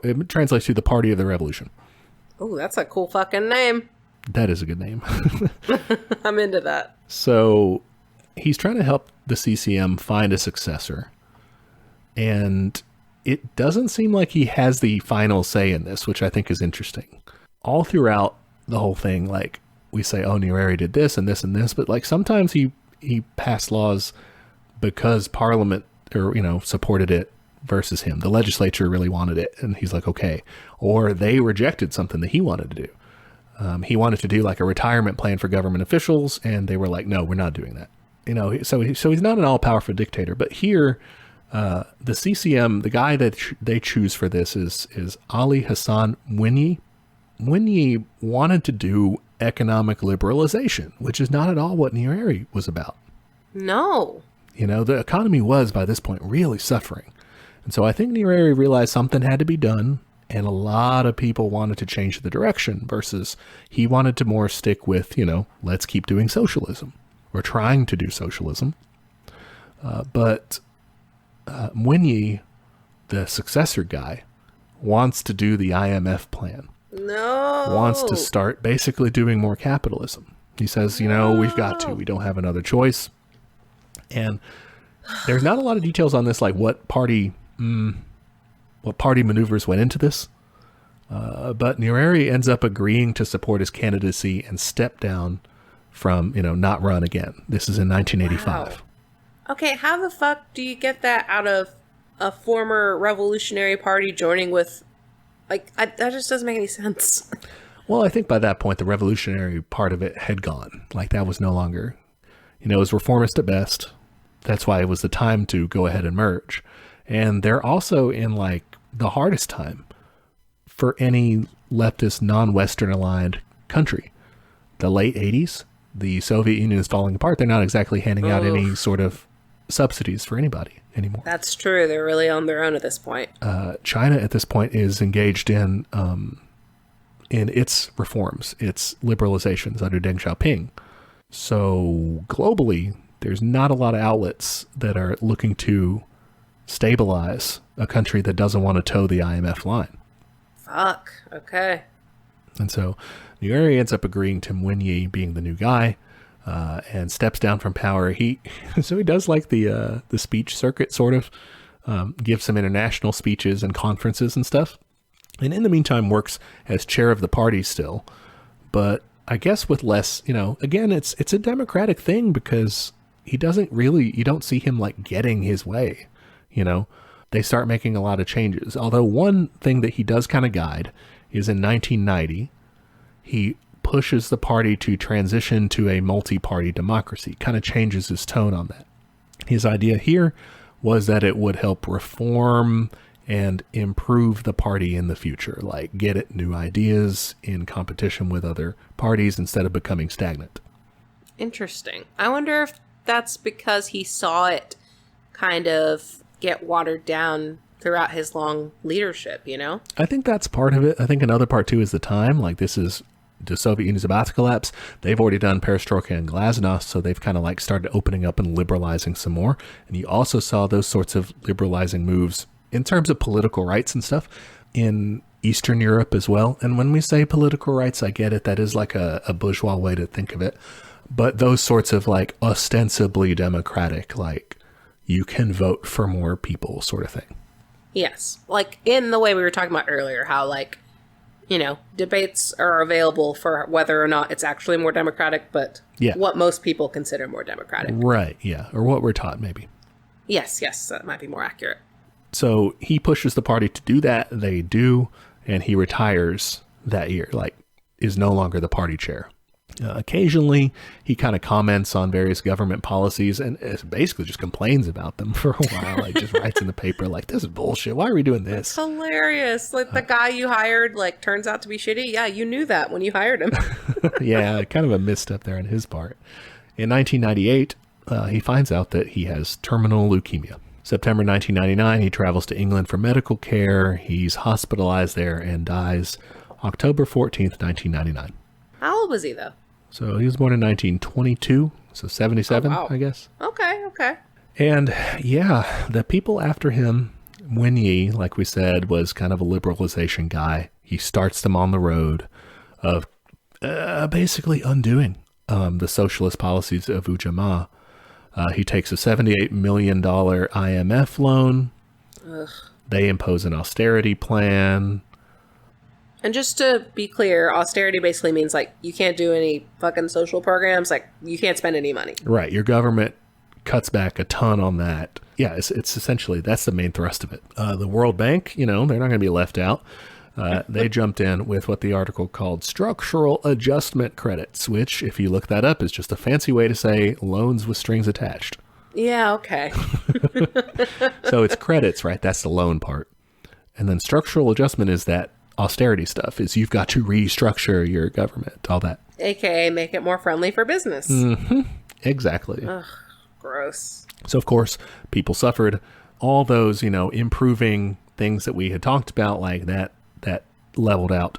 It translates to the Party of the Revolution. Oh, that's a cool fucking name. That is a good name. I'm into that. So he's trying to help the CCM find a successor. And it doesn't seem like he has the final say in this, which I think is interesting. All throughout the whole thing, like, we say, oh, Nyerere did this and this and this, but like sometimes he passed laws because Parliament supported it versus him. The legislature really wanted it, and he's like, okay. Or they rejected something that he wanted to do. He wanted to do like a retirement plan for government officials, and they were like, no, we're not doing that. So he's not an all-powerful dictator. But here, the CCM, the guy that they choose for this is Ali Hassan Mwinyi. Mwinyi wanted to do economic liberalization, which is not at all what Nyerere was about. No. The economy was, by this point, really suffering. And so I think Nyerere realized something had to be done, and a lot of people wanted to change the direction versus he wanted to more stick with, let's keep doing socialism. We're trying to do socialism. But Mwinyi, the successor guy, wants to do the IMF plan. No. Wants to start basically doing more capitalism. He says, we've got to. We don't have another choice. And there's not a lot of details on this, like what party maneuvers went into this. But Nyerere ends up agreeing to support his candidacy and step down from, not run again. This is in 1985. Wow. Okay, how the fuck do you get that out of a former revolutionary party joining with, that just doesn't make any sense. Well, I think by that point, the revolutionary part of it had gone. Like, that was no longer, it was reformist at best. That's why it was the time to go ahead and merge. And they're also in, the hardest time for any leftist, non-Western aligned country. The late 80s, the Soviet Union is falling apart. They're not exactly handing out any sort of subsidies for anybody anymore. That's true. They're really on their own at this point. China at this point is engaged in its reforms, its liberalizations under Deng Xiaoping. So globally, there's not a lot of outlets that are looking to stabilize a country that doesn't want to toe the IMF line. Fuck. Okay. And so Nyerere ends up agreeing to Mwinyi being the new guy, and steps down from power. He does like the speech circuit, sort of, gives some international speeches and conferences and stuff. And in the meantime works as chair of the party still, but I guess with less, again, it's a democratic thing because you don't see him getting his way, They start making a lot of changes. Although one thing that he does kind of guide is in 1990, he pushes the party to transition to a multi-party democracy, kind of changes his tone on that. His idea here was that it would help reform and improve the party in the future, like get it new ideas in competition with other parties instead of becoming stagnant. Interesting. I wonder if that's because he saw it kind of get watered down throughout his long leadership, you know? I think that's part of it. I think another part too is the time. Like this is the Soviet Union's about to collapse. They've already done perestroika and glasnost, so they've kind of like started opening up and liberalizing some more. And you also saw those sorts of liberalizing moves in terms of political rights and stuff in Eastern Europe as well. And when we say political rights, I get it. That is like a bourgeois way to think of it. But those sorts of like ostensibly democratic, like you can vote for more people sort of thing. Yes. Like in the way we were talking about earlier, how like, you know, debates are available for whether or not it's actually more democratic, but what most people consider more democratic. Right, yeah. Or what we're taught, maybe. Yes, that might be more accurate. So he pushes the party to do that. They do, and he retires that year, like is no longer the party chair. Occasionally, he kind of comments on various government policies and basically just complains about them for a while. Like just writes in the paper like, this is bullshit. Why are we doing this? It's hilarious. Like the guy you hired like turns out to be shitty. Yeah, you knew that when you hired him. Yeah, kind of a misstep there on his part. In 1998, he finds out that he has terminal leukemia. September 1999, he travels to England for medical care. He's hospitalized there and dies October 14th, 1999. How old was he, though? So he was born in 1922, so 77, I guess. Okay. And yeah, the people after him, Wen Yi, like we said, was kind of a liberalization guy. He starts them on the road of basically undoing the socialist policies of Wu Jima. He takes a $78 million IMF loan. Ugh. They impose an austerity plan. And just to be clear, austerity basically means like you can't do any fucking social programs. Like you can't spend any money. Right. Your government cuts back a ton on that. Yeah, it's essentially, that's the main thrust of it. The World Bank, you know, they're not going to be left out. They jumped in with what the article called structural adjustment credits, which, if you look that up, is just a fancy way to say loans with strings attached. Yeah, okay. So it's credits, right? That's the loan part. And then structural adjustment is that austerity stuff, is you've got to restructure your government, all that. AKA make it more friendly for business. Mm-hmm. Exactly. Ugh, gross. So, of course, people suffered. All those, you know, improving things that we had talked about, like that leveled out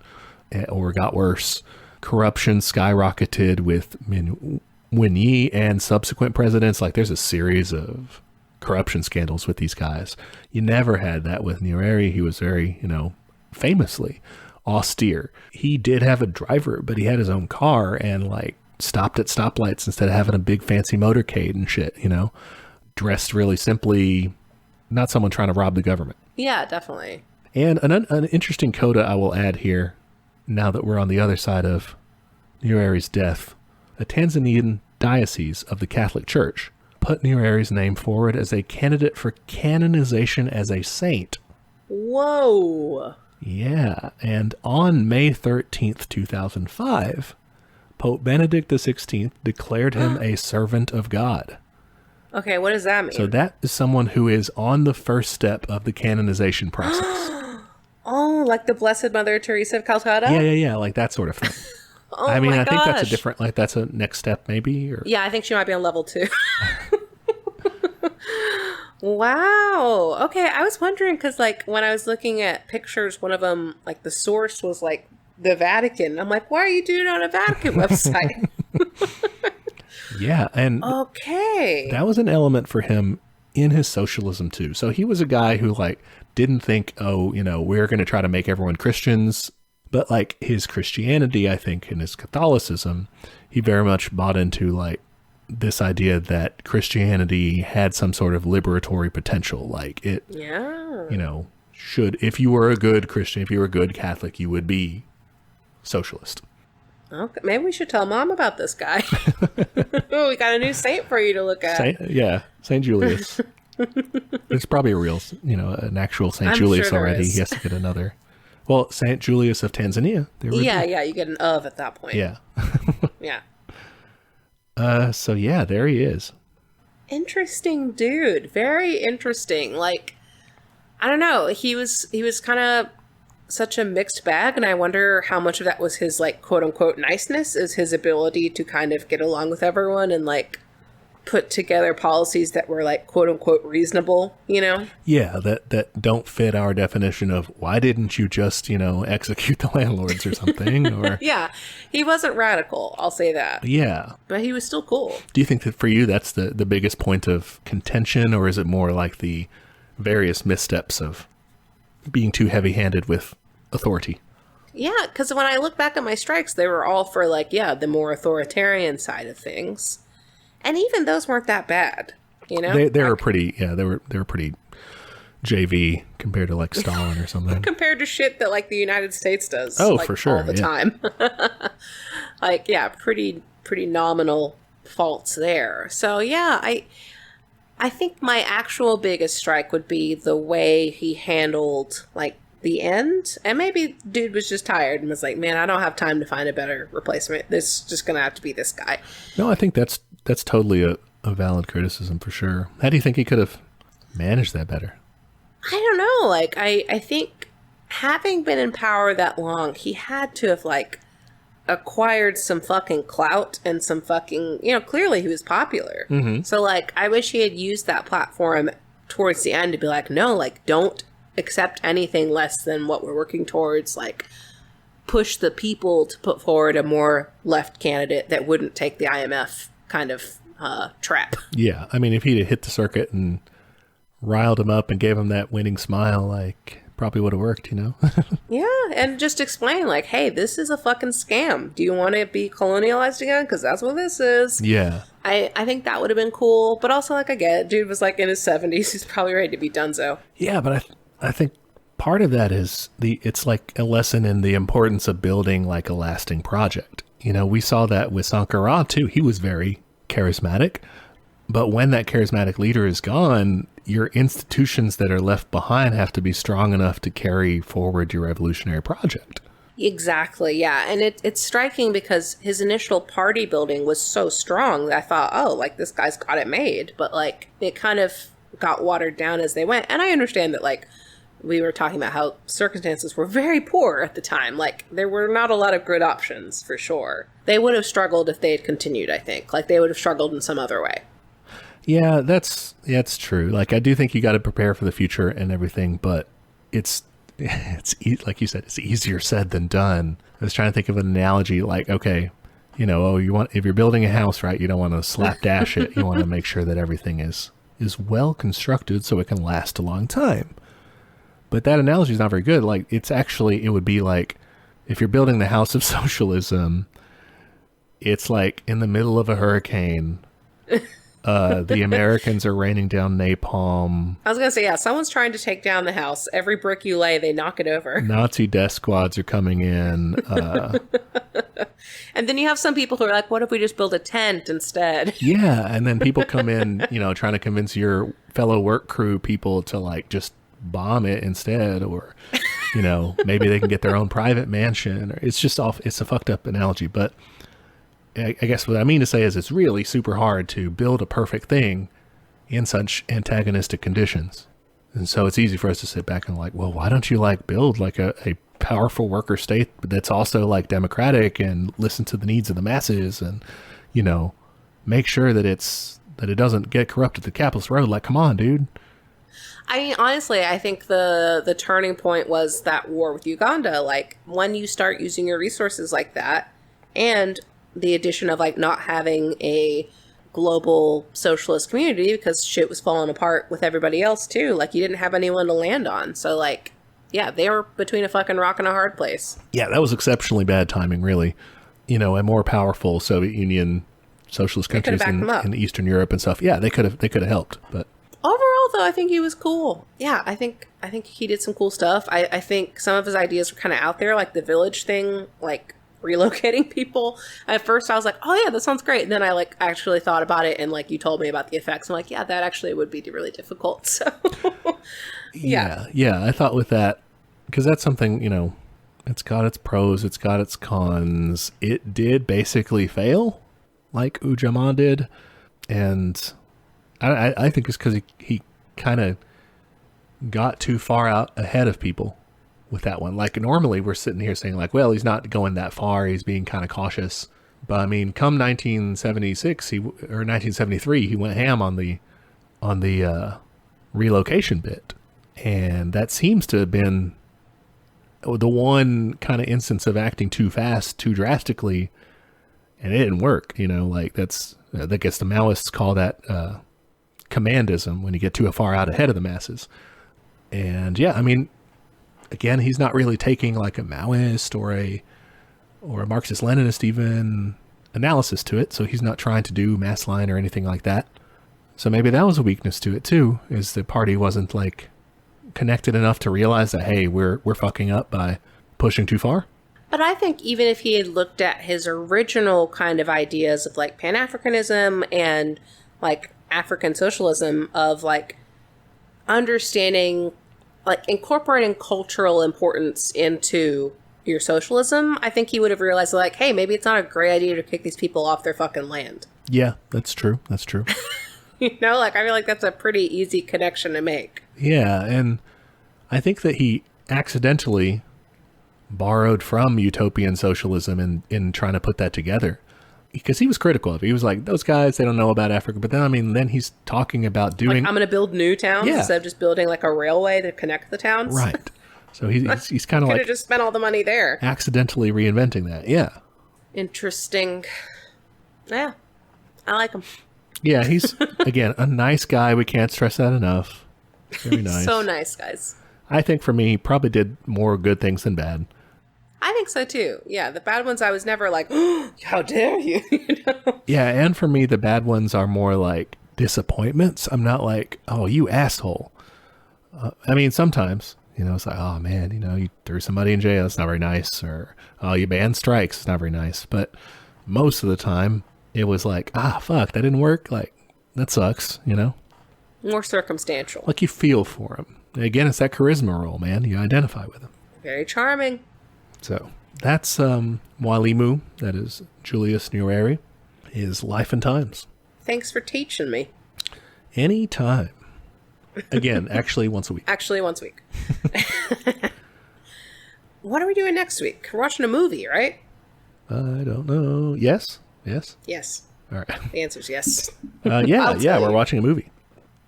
or got worse. Corruption skyrocketed with Wen Yi and subsequent presidents. Like there's a series of corruption scandals with these guys. You never had that with Nyerere. He was very, you know, famously austere. He did have a driver, but he had his own car and like stopped at stoplights instead of having a big fancy motorcade and shit, you know, dressed really simply, not someone trying to rob the government. Yeah, definitely. And an interesting coda I will add here, now that we're on the other side of Nyerere's death, a Tanzanian diocese of the Catholic Church put Nyerere's name forward as a candidate for canonization as a saint. Whoa. Yeah, and on May 13th, 2005, Pope Benedict XVI declared him a servant of God. Okay, what does that mean? So that is someone who is on the first step of the canonization process. Oh, like the Blessed Mother Teresa of Calcutta? Yeah, like that sort of thing. Oh I mean, my I think that's a gosh. different, like that's a next step maybe. Or Yeah, I think she might be on level 2. Wow. Okay, I was wondering because, like, when I was looking at pictures, one of them, like, the source was, like, the Vatican. I'm like, why are you doing it on a Vatican website? Yeah, and Okay. that was an element for him in his socialism too. So he was a guy who like didn't think, oh, you know, we're going to try to make everyone Christians, but like his Christianity, I think, and his Catholicism, he very much bought into like this idea that Christianity had some sort of liberatory potential. Like it, Yeah. you know, should, if you were a good Christian, if you were a good Catholic, you would be socialist. Okay, maybe we should tell Mom about this guy. Oh, we got a new saint for you to look at. Saint Julius. There's probably a real, you know, an actual Saint I'm Julius sure there already. is. He has to get another. Well, Saint Julius of Tanzania. Yeah, you get an of at that point. Yeah. Yeah. So yeah, there he is. Interesting dude. Very interesting. Like, I don't know. He was kind of such a mixed bag, and I wonder how much of that was his, like, quote unquote niceness, is his ability to kind of get along with everyone and, like, put together policies that were, like, quote unquote reasonable, you know? Yeah, that don't fit our definition of why didn't you just, execute the landlords or something? Or Yeah, he wasn't radical, I'll say that. yeah. But he was still cool. Do you think that for you that's the biggest point of contention, or is it more like the various missteps of being too heavy-handed with authority? Yeah, because when I look back at my strikes, they were all for, like, yeah, the more authoritarian side of things. And even those weren't that bad, you know? They were pretty, they were pretty JV compared to, like, Stalin or something. Compared to shit that, like, the United States does. Oh, like, for sure. all the yeah. time. Like, yeah, pretty nominal faults there. So, yeah, I think my actual biggest strike would be the way he handled, like, the end. And maybe dude was just tired and was like, man, I don't have time to find a better replacement. This is just going to have to be this guy. No, I think that's totally a valid criticism for sure. How do you think he could have managed that better? I don't know. Like, I think having been in power that long, he had to have, like, acquired some fucking clout and some fucking, clearly he was popular. Mm-hmm. So, like, I wish he had used that platform towards the end to be like, no, like, don't accept anything less than what we're working towards. Like, push the people to put forward a more left candidate that wouldn't take the IMF kind of trap. Yeah, I mean, if he'd have hit the circuit and riled him up and gave him that winning smile, like, probably would have worked, Yeah, and just explain, like, hey, this is a fucking scam. Do you want to be colonialized again? Because that's what this is. Yeah. I think that would have been cool. But also, like, I get it. Dude was, like, in his 70s. He's probably ready to be donezo. Yeah, but I think part of that is it's like a lesson in the importance of building, like, a lasting project. We saw that with Sankara too. He was very charismatic, but when that charismatic leader is gone, your institutions that are left behind have to be strong enough to carry forward your revolutionary project. Exactly, yeah. And it's striking because his initial party building was so strong that I thought, oh, like, this guy's got it made. But, like, it kind of got watered down as they went. And I understand that, like, we were talking about how circumstances were very poor at the time. Like, there were not a lot of good options, for sure. They would have struggled if they had continued, I think. Like, they would have struggled in some other way. Yeah, that's true. Like, I do think you got to prepare for the future and everything, but it's like you said, it's easier said than done. I was trying to think of an analogy, like, okay, if you're building a house, right, you don't want to slapdash it. You want to make sure that everything is well constructed so it can last a long time. But that analogy is not very good. Like, it would be like, if you're building the house of socialism, it's like in the middle of a hurricane. The Americans are raining down napalm. I was going to say, yeah, someone's trying to take down the house. Every brick you lay, they knock it over. Nazi death squads are coming in. And then you have some people who are like, what if we just build a tent instead? Yeah, and then people come in, trying to convince your fellow work crew people to, like, just bomb it instead, or, maybe they can get their own private mansion. It's a fucked up analogy, but I guess what I mean to say is it's really super hard to build a perfect thing in such antagonistic conditions. And so it's easy for us to sit back and, like, well, why don't you, like, build, like, a powerful worker state that's also, like, democratic and listen to the needs of the masses and, make sure that it doesn't get corrupt at the capitalist road. Like, come on, dude. I mean, honestly, I think the turning point was that war with Uganda. Like, when you start using your resources like that, and the addition of, like, not having a global socialist community because shit was falling apart with everybody else too. Like, you didn't have anyone to land on. So, like, yeah, they were between a fucking rock and a hard place. Yeah, that was exceptionally bad timing, really. A more powerful Soviet Union socialist countries in Eastern Europe and stuff. Yeah, they could have helped, but overall, though, I think he was cool. Yeah, I think he did some cool stuff. I think some of his ideas were kind of out there, like the village thing, like relocating people. At first I was like, oh yeah, that sounds great, and then I, like, actually thought about it, and, like, you told me about the effects. I'm like, yeah, that actually would be really difficult. So yeah, I thought with that, because that's something, it's got its pros, it's got its cons. It did basically fail, like Ujamaa did, and I think it's because he kind of got too far out ahead of people with that one. Like normally we're sitting here saying like, well, he's not going that far. He's being kind of cautious. But I mean, come 1976 or 1973, he went ham on the relocation bit. And that seems to have been the one kind of instance of acting too fast, too drastically, and it didn't work. You know, like that's, I guess the Maoists call that commandism, when you get too far out ahead of the masses. And yeah, I mean, again, he's not really taking like a Maoist or a Marxist-Leninist even analysis to it. So he's not trying to do mass line or anything like that. So maybe that was a weakness to it too, is the party wasn't like connected enough to realize that, hey, we're fucking up by pushing too far. But I think even if he had looked at his original kind of ideas of like PanAfricanism and like African socialism, of like understanding, like incorporating cultural importance into your socialism, I think he would have realized like, hey, maybe it's not a great idea to kick these people off their fucking land. Yeah, that's true. That's true. You know, like I feel like that's a pretty easy connection to make. Yeah, and I think that he accidentally borrowed from utopian socialism in trying to put that together, because he was critical of it. He was like, those guys, they don't know about Africa. But then, I mean, then he's talking about doing... Like, I'm going to build new towns instead of just building like a railway to connect the towns. Right. So he's kind of like... Could have just spent all the money there. Accidentally reinventing that. Yeah. Interesting. Yeah. I like him. Yeah, he's, again, a nice guy. We can't stress that enough. Very nice. So nice, guys. I think for me, he probably did more good things than bad. I think so too. Yeah, the bad ones I was never like, oh, how dare you? You know? Yeah, and for me, the bad ones are more like disappointments. I'm not like, oh, you asshole. I mean, sometimes, you know, it's like, oh man, you know, you threw somebody in jail. It's not very nice. Or, oh, you banned strikes. It's not very nice. But most of the time, it was like, fuck, that didn't work. Like, that sucks, you know? More circumstantial. Like you feel for him. Again, it's that charisma role, man. You identify with him. Very charming. So that's Walimu, that is Julius Nyerere, his Life and Times. Thanks for teaching me. Anytime. Again, actually once a week. Actually once a week. What are we doing next week? We're watching a movie, right? I don't know. Yes? Yes? Yes. All right. The answer's yes. Yeah, we're watching a movie.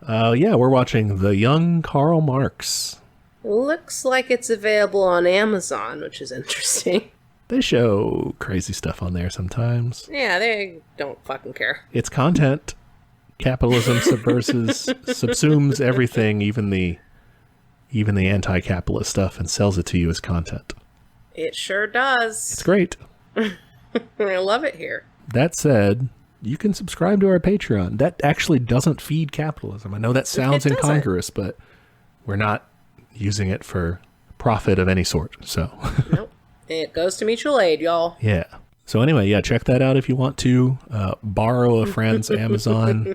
We're watching The Young Karl Marx. Looks like it's available on Amazon, which is interesting. They show crazy stuff on there sometimes. Yeah, they don't fucking care. It's content. Capitalism subsumes everything, even the anti-capitalist stuff, and sells it to you as content. It sure does. It's great. I love it here. That said, you can subscribe to our Patreon. That actually doesn't feed capitalism. I know that sounds incongruous, but we're not using it for profit of any sort. So nope. It goes to mutual aid, y'all. Yeah. So anyway, yeah, check that out if you want to. Borrow a friend's Amazon.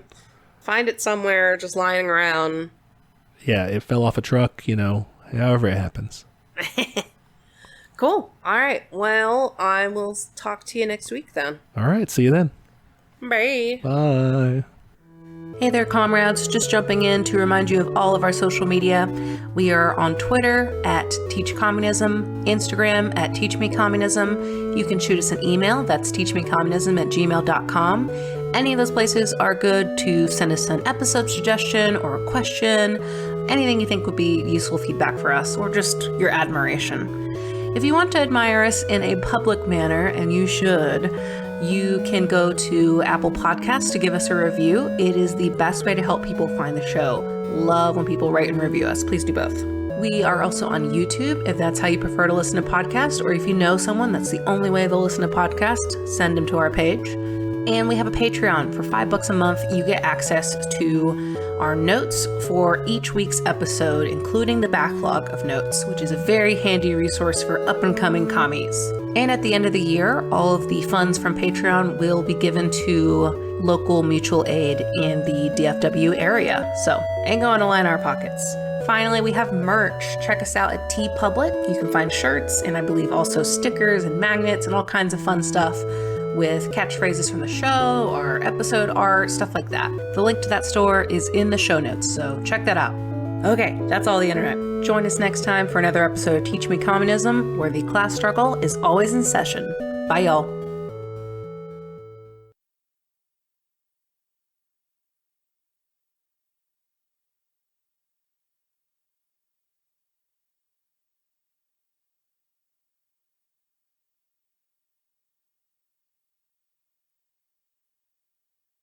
Find it somewhere just lying around. Yeah, it fell off a truck, you know, however it happens. Cool. All right. Well, I will talk to you next week then. All right. See you then. Bye. Bye. Hey there, comrades. Just jumping in to remind you of all of our social media. We are on Twitter at teachcommunism, Instagram at teachmecommunism. You can shoot us an email. That's teachmecommunism@gmail.com. Any of those places are good to send us an episode suggestion or a question, anything you think would be useful feedback for us, or just your admiration. If you want to admire us in a public manner, and you should, you can go to Apple Podcasts to give us a review. It is the best way to help people find the show. Love when people write and review us. Please do both. We are also on YouTube, if that's how you prefer to listen to podcasts, or if you know someone that's the only way they'll listen to podcasts, send them to our page. And we have a Patreon. For $5 a month, you get access to our notes for each week's episode, including the backlog of notes, which is a very handy resource for up-and-coming commies. And at the end of the year, all of the funds from Patreon will be given to local mutual aid in the DFW area. So, ain't going to line our pockets. Finally, we have merch. Check us out at TeePublic. You can find shirts and I believe also stickers and magnets and all kinds of fun stuff with catchphrases from the show or episode art, stuff like that. The link to that store is in the show notes, so check that out. Okay, that's all the internet. Join us next time for another episode of Teach Me Communism, where the class struggle is always in session. Bye, y'all.